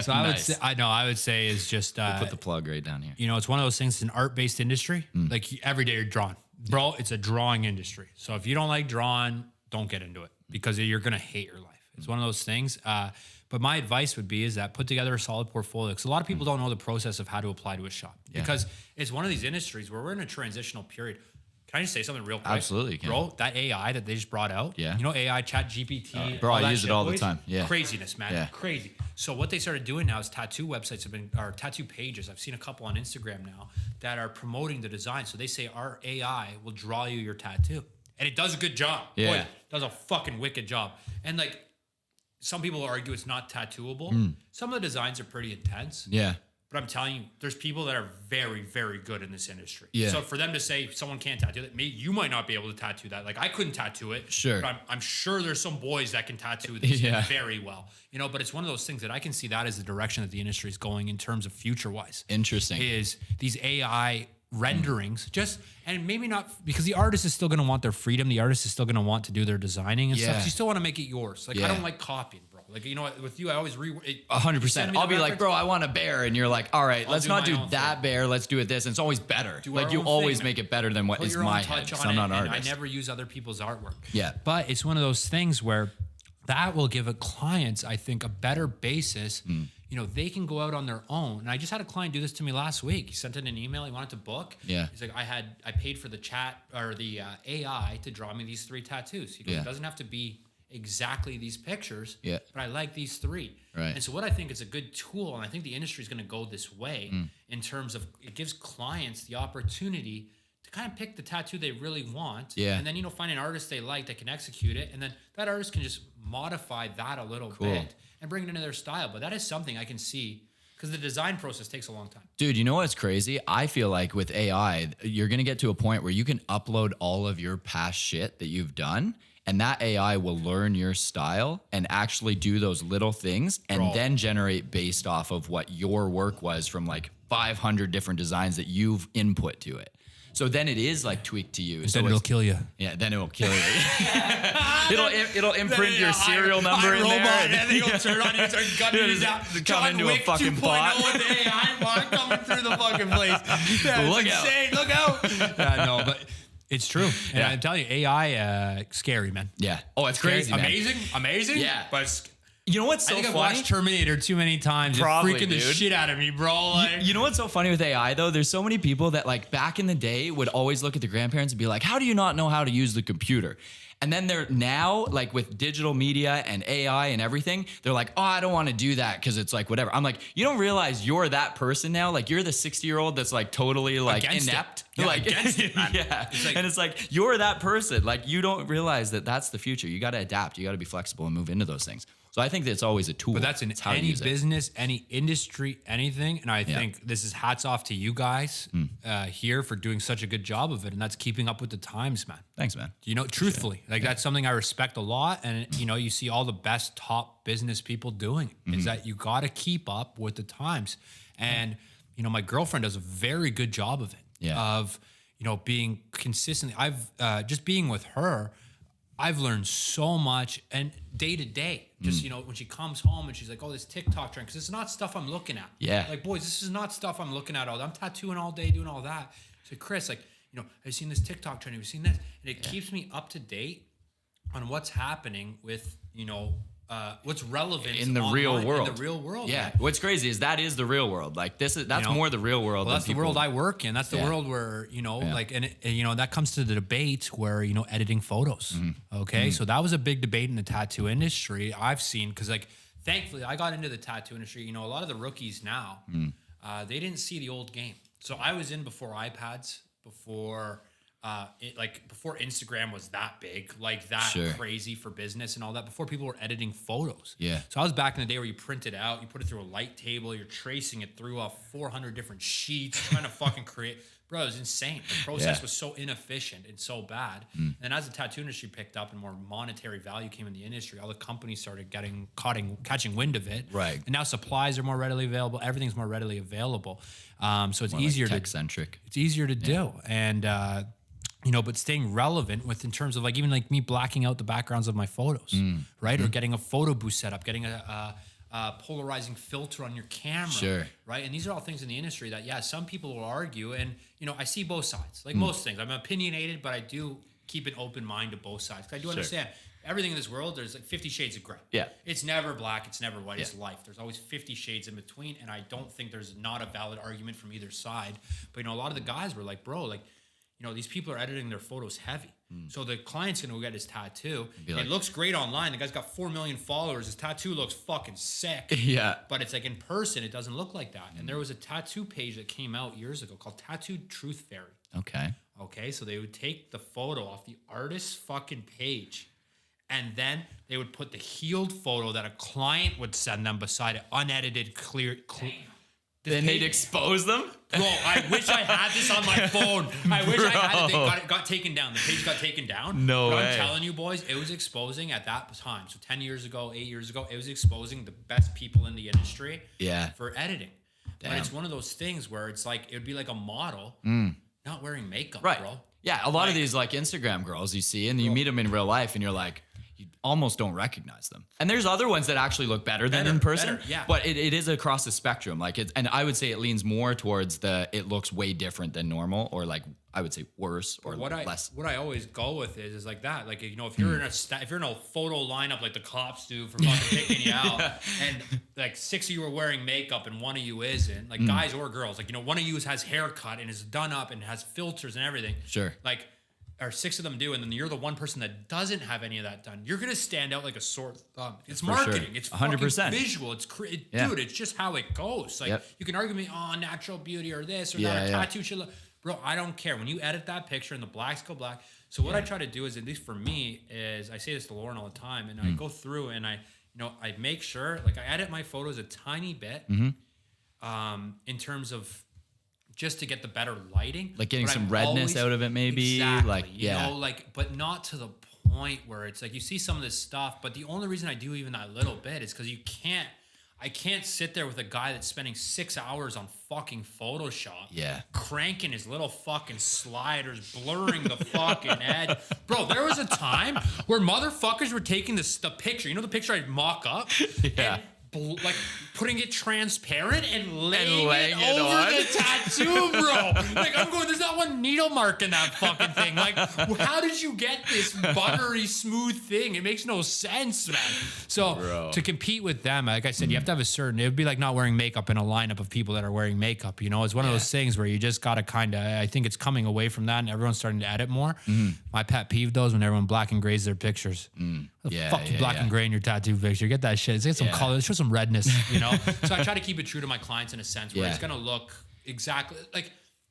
So I would say is just we'll put the plug right down here. You know, it's one of those things. It's an art-based industry. Like every day you're drawing, bro. It's a drawing industry. So if you don't like drawing, don't get into it because you're gonna hate your life. It's one of those things. But my advice would be is that put together a solid portfolio. Because a lot of people don't know the process of how to apply to a shop. Because it's one of these industries where we're in a transitional period. Can I just say something real quick? Absolutely, bro. That AI that they just brought out. Yeah. You know, AI, Chat GPT. Bro, I use it all the time. Yeah. Craziness, man. Yeah. Crazy. So what they started doing now is tattoo websites or tattoo pages. I've seen a couple on Instagram now that are promoting the design. So they say our AI will draw you your tattoo. And it does a good job. Yeah. Boy, it does a fucking wicked job. And like, some people argue it's not tattooable. Some of the designs are pretty intense. Yeah. But I'm telling you, there's people that are very, very good in this industry. Yeah. So for them to say someone can't tattoo that, you might not be able to tattoo that. Like I couldn't tattoo it. Sure. But I'm sure there's some boys that can tattoo this very well. You know, but it's one of those things that I can see that as the direction that the industry is going in terms of future-wise. Interesting. Is these AI renderings and maybe not because the artist is still going to want their freedom. The artist is still going to want to do their designing and stuff. You still want to make it yours. Like I don't like copying, bro. Like, you know what, with you, I always 100%. I'll be like, bro, I want a bear. And you're like, all right, let's not do that bear. Let's do it this. And it's always better. Like you always make it better than what is my head. Because I'm not an artist. I never use other people's artwork. Yeah. But it's one of those things where that will give a client, I think, a better basis. You know, they can go out on their own. And I just had a client do this to me last week. He sent in an email. He wanted to book. Yeah. He's like, I paid for the chat or the AI to draw me these 3 tattoos. He goes, it doesn't have to be exactly these pictures, but I like these 3. Right. And so what I think is a good tool, and I think the industry is going to go this way in terms of it gives clients the opportunity to kind of pick the tattoo they really want. Yeah. And then, you know, find an artist they like that can execute it. And then that artist can just modify that a little bit and bring it into their style. But that is something I can see because the design process takes a long time. Dude, you know what's crazy? I feel like with AI, you're going to get to a point where you can upload all of your past shit that you've done. And that AI will learn your style and actually do those little things and then generate based off of what your work was from like 500 different designs that you've input to it. So then it is like tweaked to you. Then it'll kill you. Yeah, then it'll kill you. it'll imprint your serial number in there. And then it'll turn on you and start gutting you down. Come into a fucking bot. With the AI bot coming through the fucking place. That's Look insane. Look out. No, but it's true. And I'm telling you, AI, scary, man. Yeah. Oh, it's crazy, man. Amazing. Yeah. But You know what's I so think I've funny? watched Terminator too many times. Probably, It's freaking the dude. shit out of me, bro. Like, You know what's so funny with AI though? There's so many people that like back in the day would always look at the grandparents and be like, how do you not know how to use the computer? And then they're now like with digital media and AI and everything, they're like, oh, I don't want to do that because it's like whatever. I'm like, you don't realize you're that person now. Like you're the 60-year-old that's like totally like Against it. inept. Yeah, like against it, man. Yeah. It's like- and it's like, you're that person. Like you don't realize that that's the future. You got to adapt. You got to be flexible and move into those things. So I think that it's always a tool. but that's in It's how to any use it. business, any industry, anything. And I think this is hats off to you guys here for doing such a good job of it. And that's keeping up with the times, man. Thanks, man. You know, truthfully, like that's something I respect a lot. And, you know, you see all the best top business people doing is that you got to keep up with the times. And, you know, my girlfriend does a very good job of it, Yeah. of, you know, being consistently. I've just being with her, I've learned so much, and day to day, just, you know, when she comes home and she's like, oh, this TikTok trend, because it's not stuff I'm looking at. Yeah. Like, boys, this is not stuff I'm looking at all day. I'm tattooing all day, doing all that. So Chris, like, you know, I've seen this TikTok trend, have you seen this? And it keeps me up to date on what's happening with, you know, what's relevant In the real online, world. In the real world. Yeah. man. What's crazy is that is the real world. Like that's You know? more the real world. Well, than that's the people- world I work in. That's the Yeah. world where, you know, Yeah. like, and you know, that comes to the debate where, you know, editing photos. Okay. So that was a big debate in the tattoo industry I've seen. Cause like, thankfully I got into the tattoo industry. You know, a lot of the rookies now, they didn't see the old game. So I was in before iPads, before, before Instagram was that big, like that Sure. crazy for business and all that, before people were editing photos. Yeah. So I was back in the day where you print it out, you put it through a light table, you're tracing it through 400 different sheets, trying to fucking create. Bro, it was insane. The process Yeah. was so inefficient and so bad. And as the tattoo industry picked up and more monetary value came in the industry, all the companies started catching wind of it. Right. And now supplies are more readily available. Everything's more readily available. So it's easier tech centric. it's easier to do. And you know, but staying relevant with in terms of like even like me blacking out the backgrounds of my photos, right? Or getting a photo booth set up, getting a polarizing filter on your camera, Sure. right? And these are all things in the industry that, yeah, some people will argue. And, you know, I see both sides, like most things. I'm opinionated, but I do keep an open mind to both sides. 'Cause I do understand everything in this world, there's like 50 shades of gray. Yeah. It's never black, it's never white, it's Yeah. life. There's always 50 shades in between. And I don't think there's not a valid argument from either side. But, you know, a lot of the guys were like, bro, like, you know, these people are editing their photos heavy. So the client's gonna go get his tattoo. Be like- It looks great online. The guy's got 4 million followers. His tattoo looks fucking sick. Yeah. But it's like in person, it doesn't look like that. And there was a tattoo page that came out years ago called Tattooed Truth Fairy. Okay. Okay, so they would take the photo off the artist's fucking page, and then they would put the healed photo that a client would send them beside it, unedited, clear. Then they'd expose them? Bro, I wish I had this on my phone. I wish I had it. It got taken down. The page got taken down. No but way. I'm telling you, boys, it was exposing at that time. So 10 years ago, 8 years ago, it was exposing the best people in the industry Yeah. for editing. But Damn. it's one of those things where it's like, it would be like a model not wearing makeup, Right. bro. Yeah, a lot of Like- these like Instagram girls you see, and you meet them in real life, and you're like, you almost don't recognize them. And there's other ones that actually look better than in person. better, yeah. But it is across the spectrum. Like it's, and I would say it leans more towards it looks way different than normal, or like I would say worse or less. What I always go with is like that. Like, you know, if you're in a photo lineup like the cops do for fucking picking you out, and like 6 of you are wearing makeup and one of you isn't, like guys or girls, like, you know, one of you has haircut and is done up and has filters and everything. Sure. Like, or 6 of them do, and then you're the one person that doesn't have any of that done. You're gonna stand out like a sore thumb. It's marketing. sure. It's 100%. fucking visual. It's Yeah. dude. It's just how it goes. Like, Yep. you can argue me, oh, natural beauty or this or Yeah, that, or yeah. tattoo should look. Bro, I don't care. When you edit that picture and the blacks go black. So what I try to do is, at least for me, is I say this to Lauren all the time, and I go through and I make sure, like, I edit my photos a tiny bit, in terms of just to get the better lighting, Like getting But some I'm redness out of it, maybe. Exactly. Like, yeah. You know, like, but not to the point where it's like you see some of this stuff. But the only reason I do even that little bit is because I can't sit there with a guy that's spending 6 hours on fucking Photoshop. Yeah. Cranking his little fucking sliders, blurring the fucking edge. Bro, there was a time where motherfuckers were taking the picture. You know the picture I mock up? Yeah. And like putting it transparent and laying laying it it over on. the tattoo, bro. Like I'm going, there's not one needle mark in that fucking thing. Like, how did you get this buttery smooth thing? It makes no sense, man. So to compete with them, like I said, you have to have a certain. It would be like not wearing makeup in a lineup of people that are wearing makeup. You know, it's one of those things where you just gotta kind of. I think it's coming away from that, and everyone's starting to edit more. My pet peeve though is when everyone black and grays their pictures. Fuck you, black and gray in your tattoo picture. Get that shit. Get some color. Show some redness. You know. So I try to keep it true to my clients in a sense where it's gonna look exactly like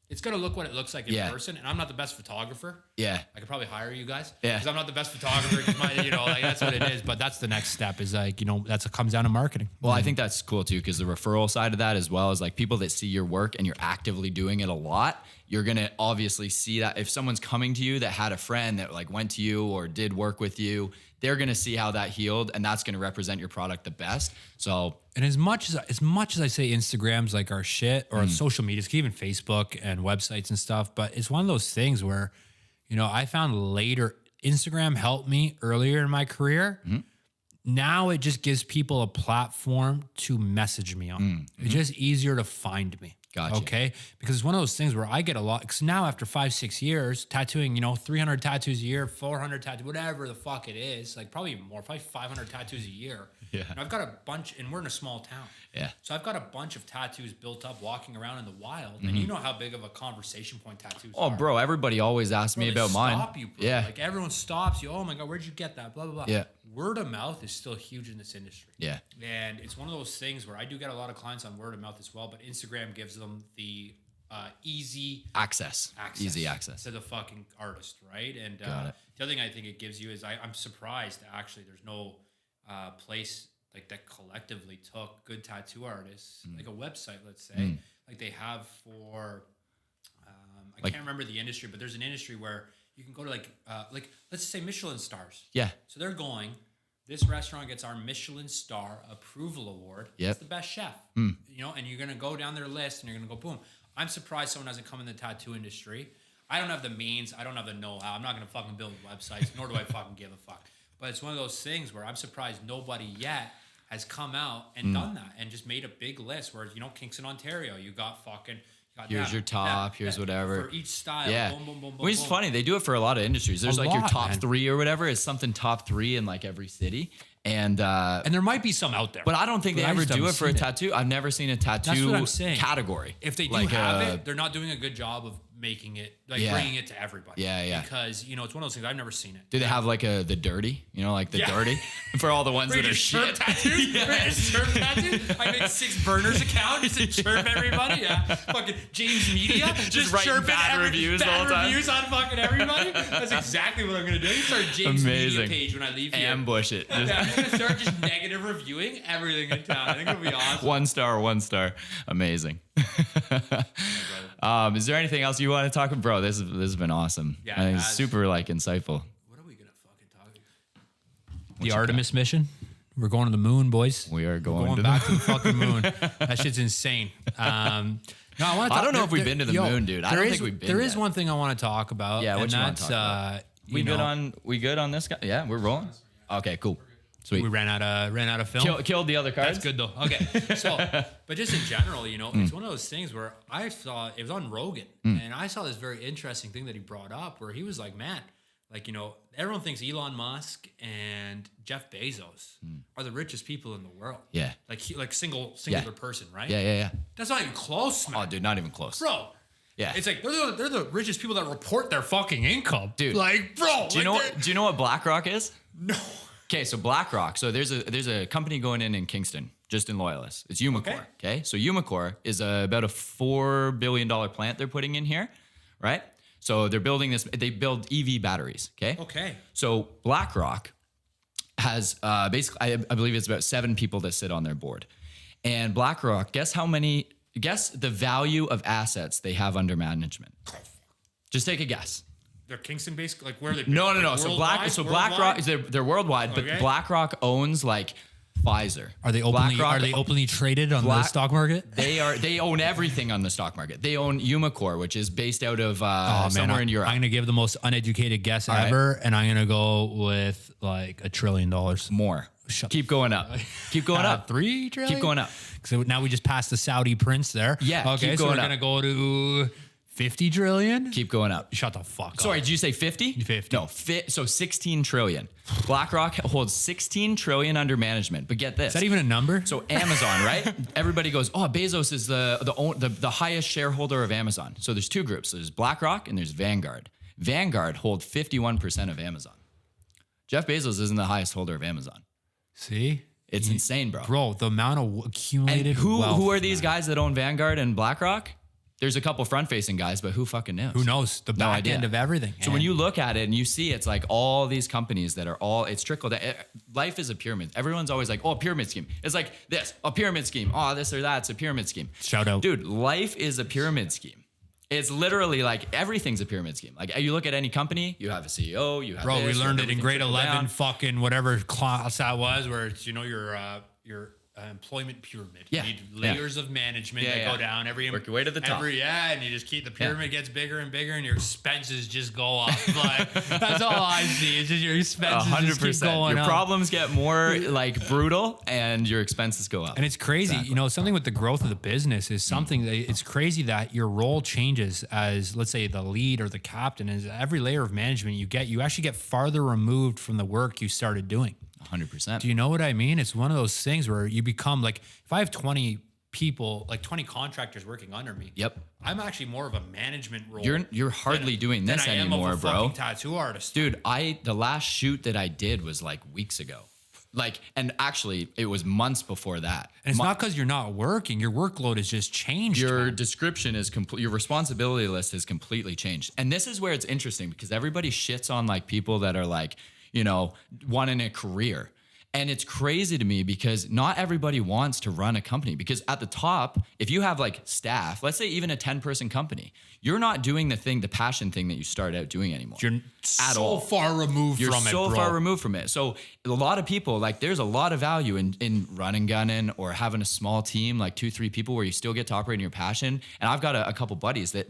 it's gonna look what it looks like in person. And I'm not the best photographer. I could probably hire you guys. Because I'm not the best photographer. 'Cause like that's what it is. But that's the next step. Is like that's what comes down to marketing. Well, I think that's cool too, because the referral side of that, as well as like people that see your work and you're actively doing it a lot, you're gonna obviously see that if someone's coming to you that had a friend that like went to you or did work with you, they're gonna see how that healed, and that's gonna represent your product the best. So, and as much as I say Instagram's like our shit, or social media, even Facebook and websites and stuff, but it's one of those things where, I found later Instagram helped me earlier in my career. Now it just gives people a platform to message me on. It's just easier to find me. Gotcha. Okay. Because it's one of those things where I get a lot. Because now after 5-6 years, tattooing, 300 tattoos a year, 400 tattoos, whatever the fuck it is, like probably more, probably 500 tattoos a year. Yeah. And I've got a bunch, and we're in a small town. Yeah. So I've got a bunch of tattoos built up walking around in the wild. And you know how big of a conversation point tattoos are. oh, bro, everybody always asks me Bro, about they mine. stop you, bro. Yeah. Like everyone stops you. Oh my God, where'd you get that? Blah, blah, blah. Yeah. Word of mouth is still huge in this industry. Yeah. And it's one of those things where I do get a lot of clients on word of mouth as well, but Instagram gives them the easy Access. Easy access. to the fucking artist, right? And Got it. the other thing I think it gives you is I'm surprised actually there's no place like that collectively took good tattoo artists, like a website, let's say, like they have for I can't remember the industry, but there's an industry where you can go to like let's say Michelin stars. Yeah. So they're going, this restaurant gets our Michelin star approval award. Yep. It's the best chef. And you're going to go down their list and you're going to go, boom. I'm surprised someone hasn't come in the tattoo industry. I don't have the means. I don't have the know-how. I'm not going to fucking build websites, nor do I fucking give a fuck. But it's one of those things where I'm surprised nobody yet has come out and done that and just made a big list where, Kingston, Ontario, you got fucking... Here's your top, here's whatever. For each style. Yeah. Boom, boom, boom, boom, Which is boom. funny. They do it for a lot of industries. There's like your lot, top man. 3 or whatever. It's something top 3 in like every city. And there might be some out there. but I don't think they I ever just do haven't it for a seen it. tattoo. I've never seen a tattoo what I'm saying. category. If they do like, have it, they're not doing a good job of making it, like bringing it to everybody. Yeah, yeah. Because, it's one of those things, I've never seen it. Do they have like the dirty? Like the Yeah. dirty? For all the ones that are shit. Tattoos? Chirp tattoos? I make 6 burners account just to chirp everybody. Yeah. Fucking James Media. Just writing chirping bad reviews the whole time. reviews on fucking everybody. That's exactly what I'm going to do. I start James Amazing. Media page when I leave here. Ambush it. Just Yeah, I'm going to start just negative reviewing everything in town. I think it'll be awesome. 1 star. Amazing. Is there anything else you want to talk about? Bro, this has been awesome. Yeah, I think it it's has. super like insightful. What are we going to fucking talk about? The Artemis mission. We're going to the moon, boys. We are We're going to back to the fucking moon. That shit's insane. No, I want to. I don't know if we've been to the moon, dude. I don't think we've been There is yet. one thing I want to talk about. Yeah, what and you want to that's, talk about? We good on this guy? Yeah, we're rolling. Okay, cool. Sweet. We ran out of film. Killed the other cards. That's good though. Okay, so but just in general, it's one of those things where I saw it was on Rogan, and I saw this very interesting thing that he brought up where he was like, man, like everyone thinks Elon Musk and Jeff Bezos are the richest people in the world. Yeah. like singular person, right? Yeah. That's not even close, man. Oh, dude, not even close. Bro. Yeah. It's like they're the richest people that report their fucking income, Dude. Like, bro, Do you know what BlackRock is? No. Okay, so BlackRock. So there's a company going in Kingston, just in Loyalist. It's Umicore. Okay, so Umicore is about a $4 billion plant they're putting in here, right? So they're building this. They build EV batteries. Okay. So BlackRock has basically, I believe it's about 7 people that sit on their board, and BlackRock. Guess the value of assets they have under management. Just take a guess. They're Kingston based, like where are they? No. Like So worldwide? BlackRock, they're worldwide, but Okay. BlackRock owns like Pfizer. Are they openly traded on the stock market? They own everything on the stock market. They own Umicore, which is based out of somewhere in Europe. I'm gonna give the most uneducated guess right. ever, and I'm gonna go with like $1 trillion. More. Keep going up. Keep going up. 3 trillion. Keep going up. So now we just passed the Saudi prince there. Yeah, Okay. keep So we're going up. gonna go to 50 trillion. Keep going up. Shut the fuck up. Sorry, did you say 50? 50. No, so 16 trillion. BlackRock holds 16 trillion under management. But get this. Is that even a number? So Amazon, right? Everybody goes, oh, Bezos is the highest shareholder of Amazon. So there's two groups. There's BlackRock and there's Vanguard. Vanguard hold 51% of Amazon. Jeff Bezos isn't the highest holder of Amazon. See? It's insane, bro. Bro, the amount of accumulated And who wealth, are these man. guys that own Vanguard and BlackRock? There's a couple front-facing guys, but who fucking knows? Who knows? The back idea. end of everything. So when you look at it and you see it's like all these companies that are all, it's trickled. Life is a pyramid. Everyone's always like, oh, a pyramid scheme. It's like this, a pyramid scheme. Oh, this or that, it's a pyramid scheme. Shout out. Dude, life is a pyramid scheme. It's literally like everything's a pyramid scheme. Like you look at any company, you have a CEO, you have Bro, we this, learned it in everything grade trickle 11, down. fucking whatever class that was, where it's, your employment pyramid. Yeah. You need layers of management Yeah, that yeah. go down. Work your way to the top. And you just keep the pyramid gets bigger and bigger, and your expenses just go up. Like that's all I see. It's just your expenses just keep 100%. going Your up. problems get more like brutal and your expenses go up. And it's crazy, something with the growth of the business is something that it's crazy that your role changes as, let's say, the lead or the captain. As every layer of management you actually get farther removed from the work you started doing. 100%. Do you know what I mean? It's one of those things where you become like, if I have 20 people, like 20 contractors working under me. Yep. I'm actually more of a management role. You're hardly doing this than I am anymore, of a bro. fucking tattoo artist. Dude, the last shoot that I did was like weeks ago. And actually it was months before that. And it's not because you're not working. Your workload has just changed. Your man. description is complete. Your responsibility list has completely changed. And this is where it's interesting because everybody shits on like people that are like, wanting a career. And it's crazy to me because not everybody wants to run a company, because at the top, if you have like staff, let's say even a 10-person company, you're not doing the passion thing that you started out doing anymore. You're so far removed You're from it, so bro. far removed from it. So a lot of people, like there's a lot of value in running gunning or having a small team, like 2-3 people where you still get to operate in your passion. And I've got a couple buddies that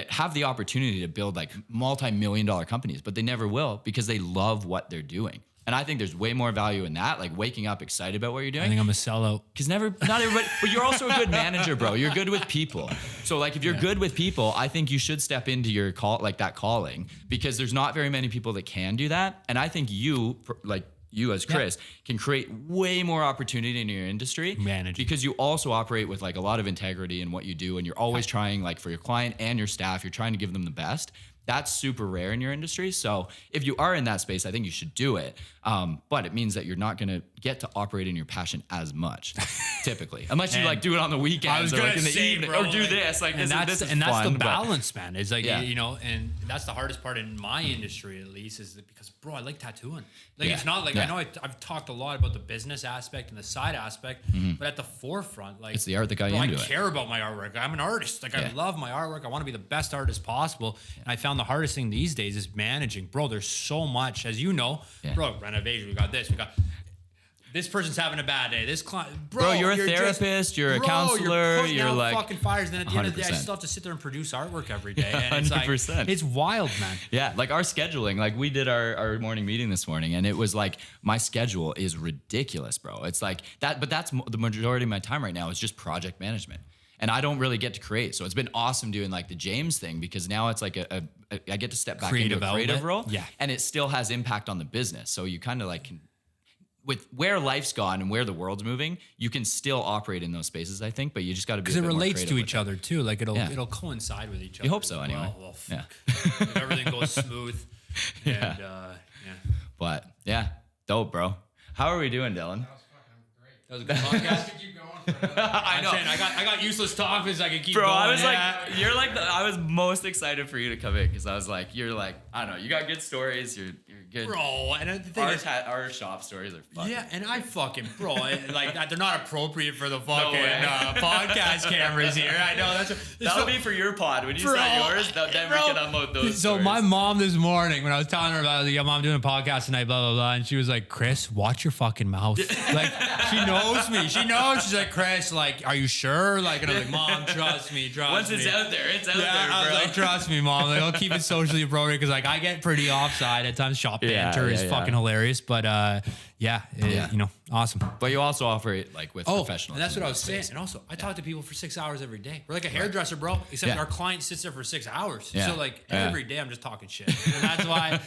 have the opportunity to build like multi-million-dollar companies, but they never will because they love what they're doing. And I think there's way more value in that, like waking up excited about what you're doing. I think I'm a sellout. Because not everybody, but you're also a good manager, bro. You're good with people. So like if you're good with people, I think you should step into your that calling, because there's not very many people that can do that. And I think you as Chris can create way more opportunity in your industry because you also operate with like a lot of integrity in what you do. And you're always trying, like for your client and your staff, you're trying to give them the best. That's super rare in your industry. So if you are in that space, I think you should do it. But it means that you're not going to get to operate in your passion as much, typically, unless you like do it on the weekends or like in the evening, or do this. Like, and this is that's fun, the balance, man. It's like, Yeah. and that's the hardest part in my industry, at least, is that because, bro, I like tattooing. Like, Yeah. it's not like, Yeah. I know I've talked a lot about the business aspect and the side aspect, but at the forefront, like, It's the art that got you bro, into I it. care about my artwork. I'm an artist. Like, I Yeah. love my artwork. I want to be the best artist possible. And I found the hardest thing these days is managing. Bro, there's so much, as you know, Yeah. bro, renovation, we got this, we got this person's having a bad day. This client, Bro, you're a therapist, you're a counselor, putting you're out like fucking fires. And then at the end of the day, I 100%. still have to sit there and produce artwork every day. And it's 100%. like, it's wild, man. Yeah, like our scheduling, like we did our morning meeting this morning, and it was like my schedule is ridiculous, bro. It's like that, but that's the majority of my time right now is just project management. And I don't really get to create. So it's been awesome doing like the James thing, because now it's like I get to step back Creative into a creative outlet. role. Yeah. And it still has impact on the business. So you kind of like can, with where life's gone and where the world's moving, you can still operate in those spaces, I think, but you just got to be Because a it bit more relates creative to with each it. other too. Like it'll Yeah. coincide with each other. You hope so as anyway. Well, Yeah. if everything goes smooth. Yeah. And, yeah. But yeah, dope, bro. How are we doing, Dylan? That was a good podcast. Keep going for I I'm know. saying I got useless topics. I can keep Bro, going. I was yeah. like, you're like, I was most excited for you to come in because I was like, you're like, I don't know, you got good stories, you're good. Bro, and the thing is, Our shop stories are fun. yeah, and I fucking, bro, like they're not appropriate for the fucking way. podcast cameras here. I know That'll be for your pod. When you Bro, start yours, then we bro. can unload those So stories. my mom this morning, when I was telling her about, like, yeah, Mom, doing a podcast tonight, blah blah blah, and she was like, Chris, watch your fucking mouth. Like, she knows me. She knows. She's like, Chris, like, are you sure? Like, and I'm like, Mom, trust me. Once it's out there, it's out there, I was bro. like, trust me, Mom. Like, I'll keep it socially appropriate because, like, I get pretty offside at times. Shop Yeah, banter is yeah. fucking hilarious, but you Awesome. But you also offer it like with professionals. And that's what I was saying. And also, I talk to people for 6 hours every day. We're like a hairdresser, bro. Except our client sits there for 6 hours. Yeah. So like every day, I'm just talking shit. And that's why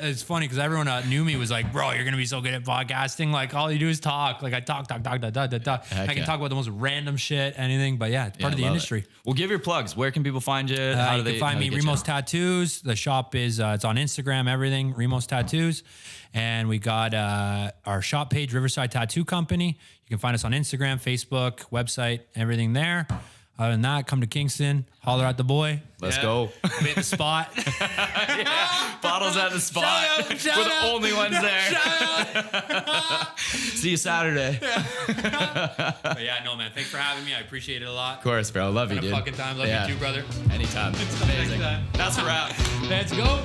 it's funny because everyone knew me was like, bro, you're gonna be so good at podcasting. Like all you do is talk. Like I talk. I can talk about the most random shit, anything. But yeah, it's part of the industry. Well, give your plugs. Where can people find you? You can find me Remos Tattoos. The shop is it's on Instagram. Everything Remos Tattoos. And we got our shop page, Riverside Tattoo Company. You can find us on Instagram, Facebook, website, everything there. Other than that, come to Kingston, holler at the boy. Let's go. Be at the spot. Bottles at the spot. We're the only ones there. See you Saturday. But yeah, no, man. Thanks for having me. I appreciate it a lot. Of course, bro. Love you, Had a dude. fucking time. Love you too, brother. Anytime. Amazing. That's a wrap. Let's go.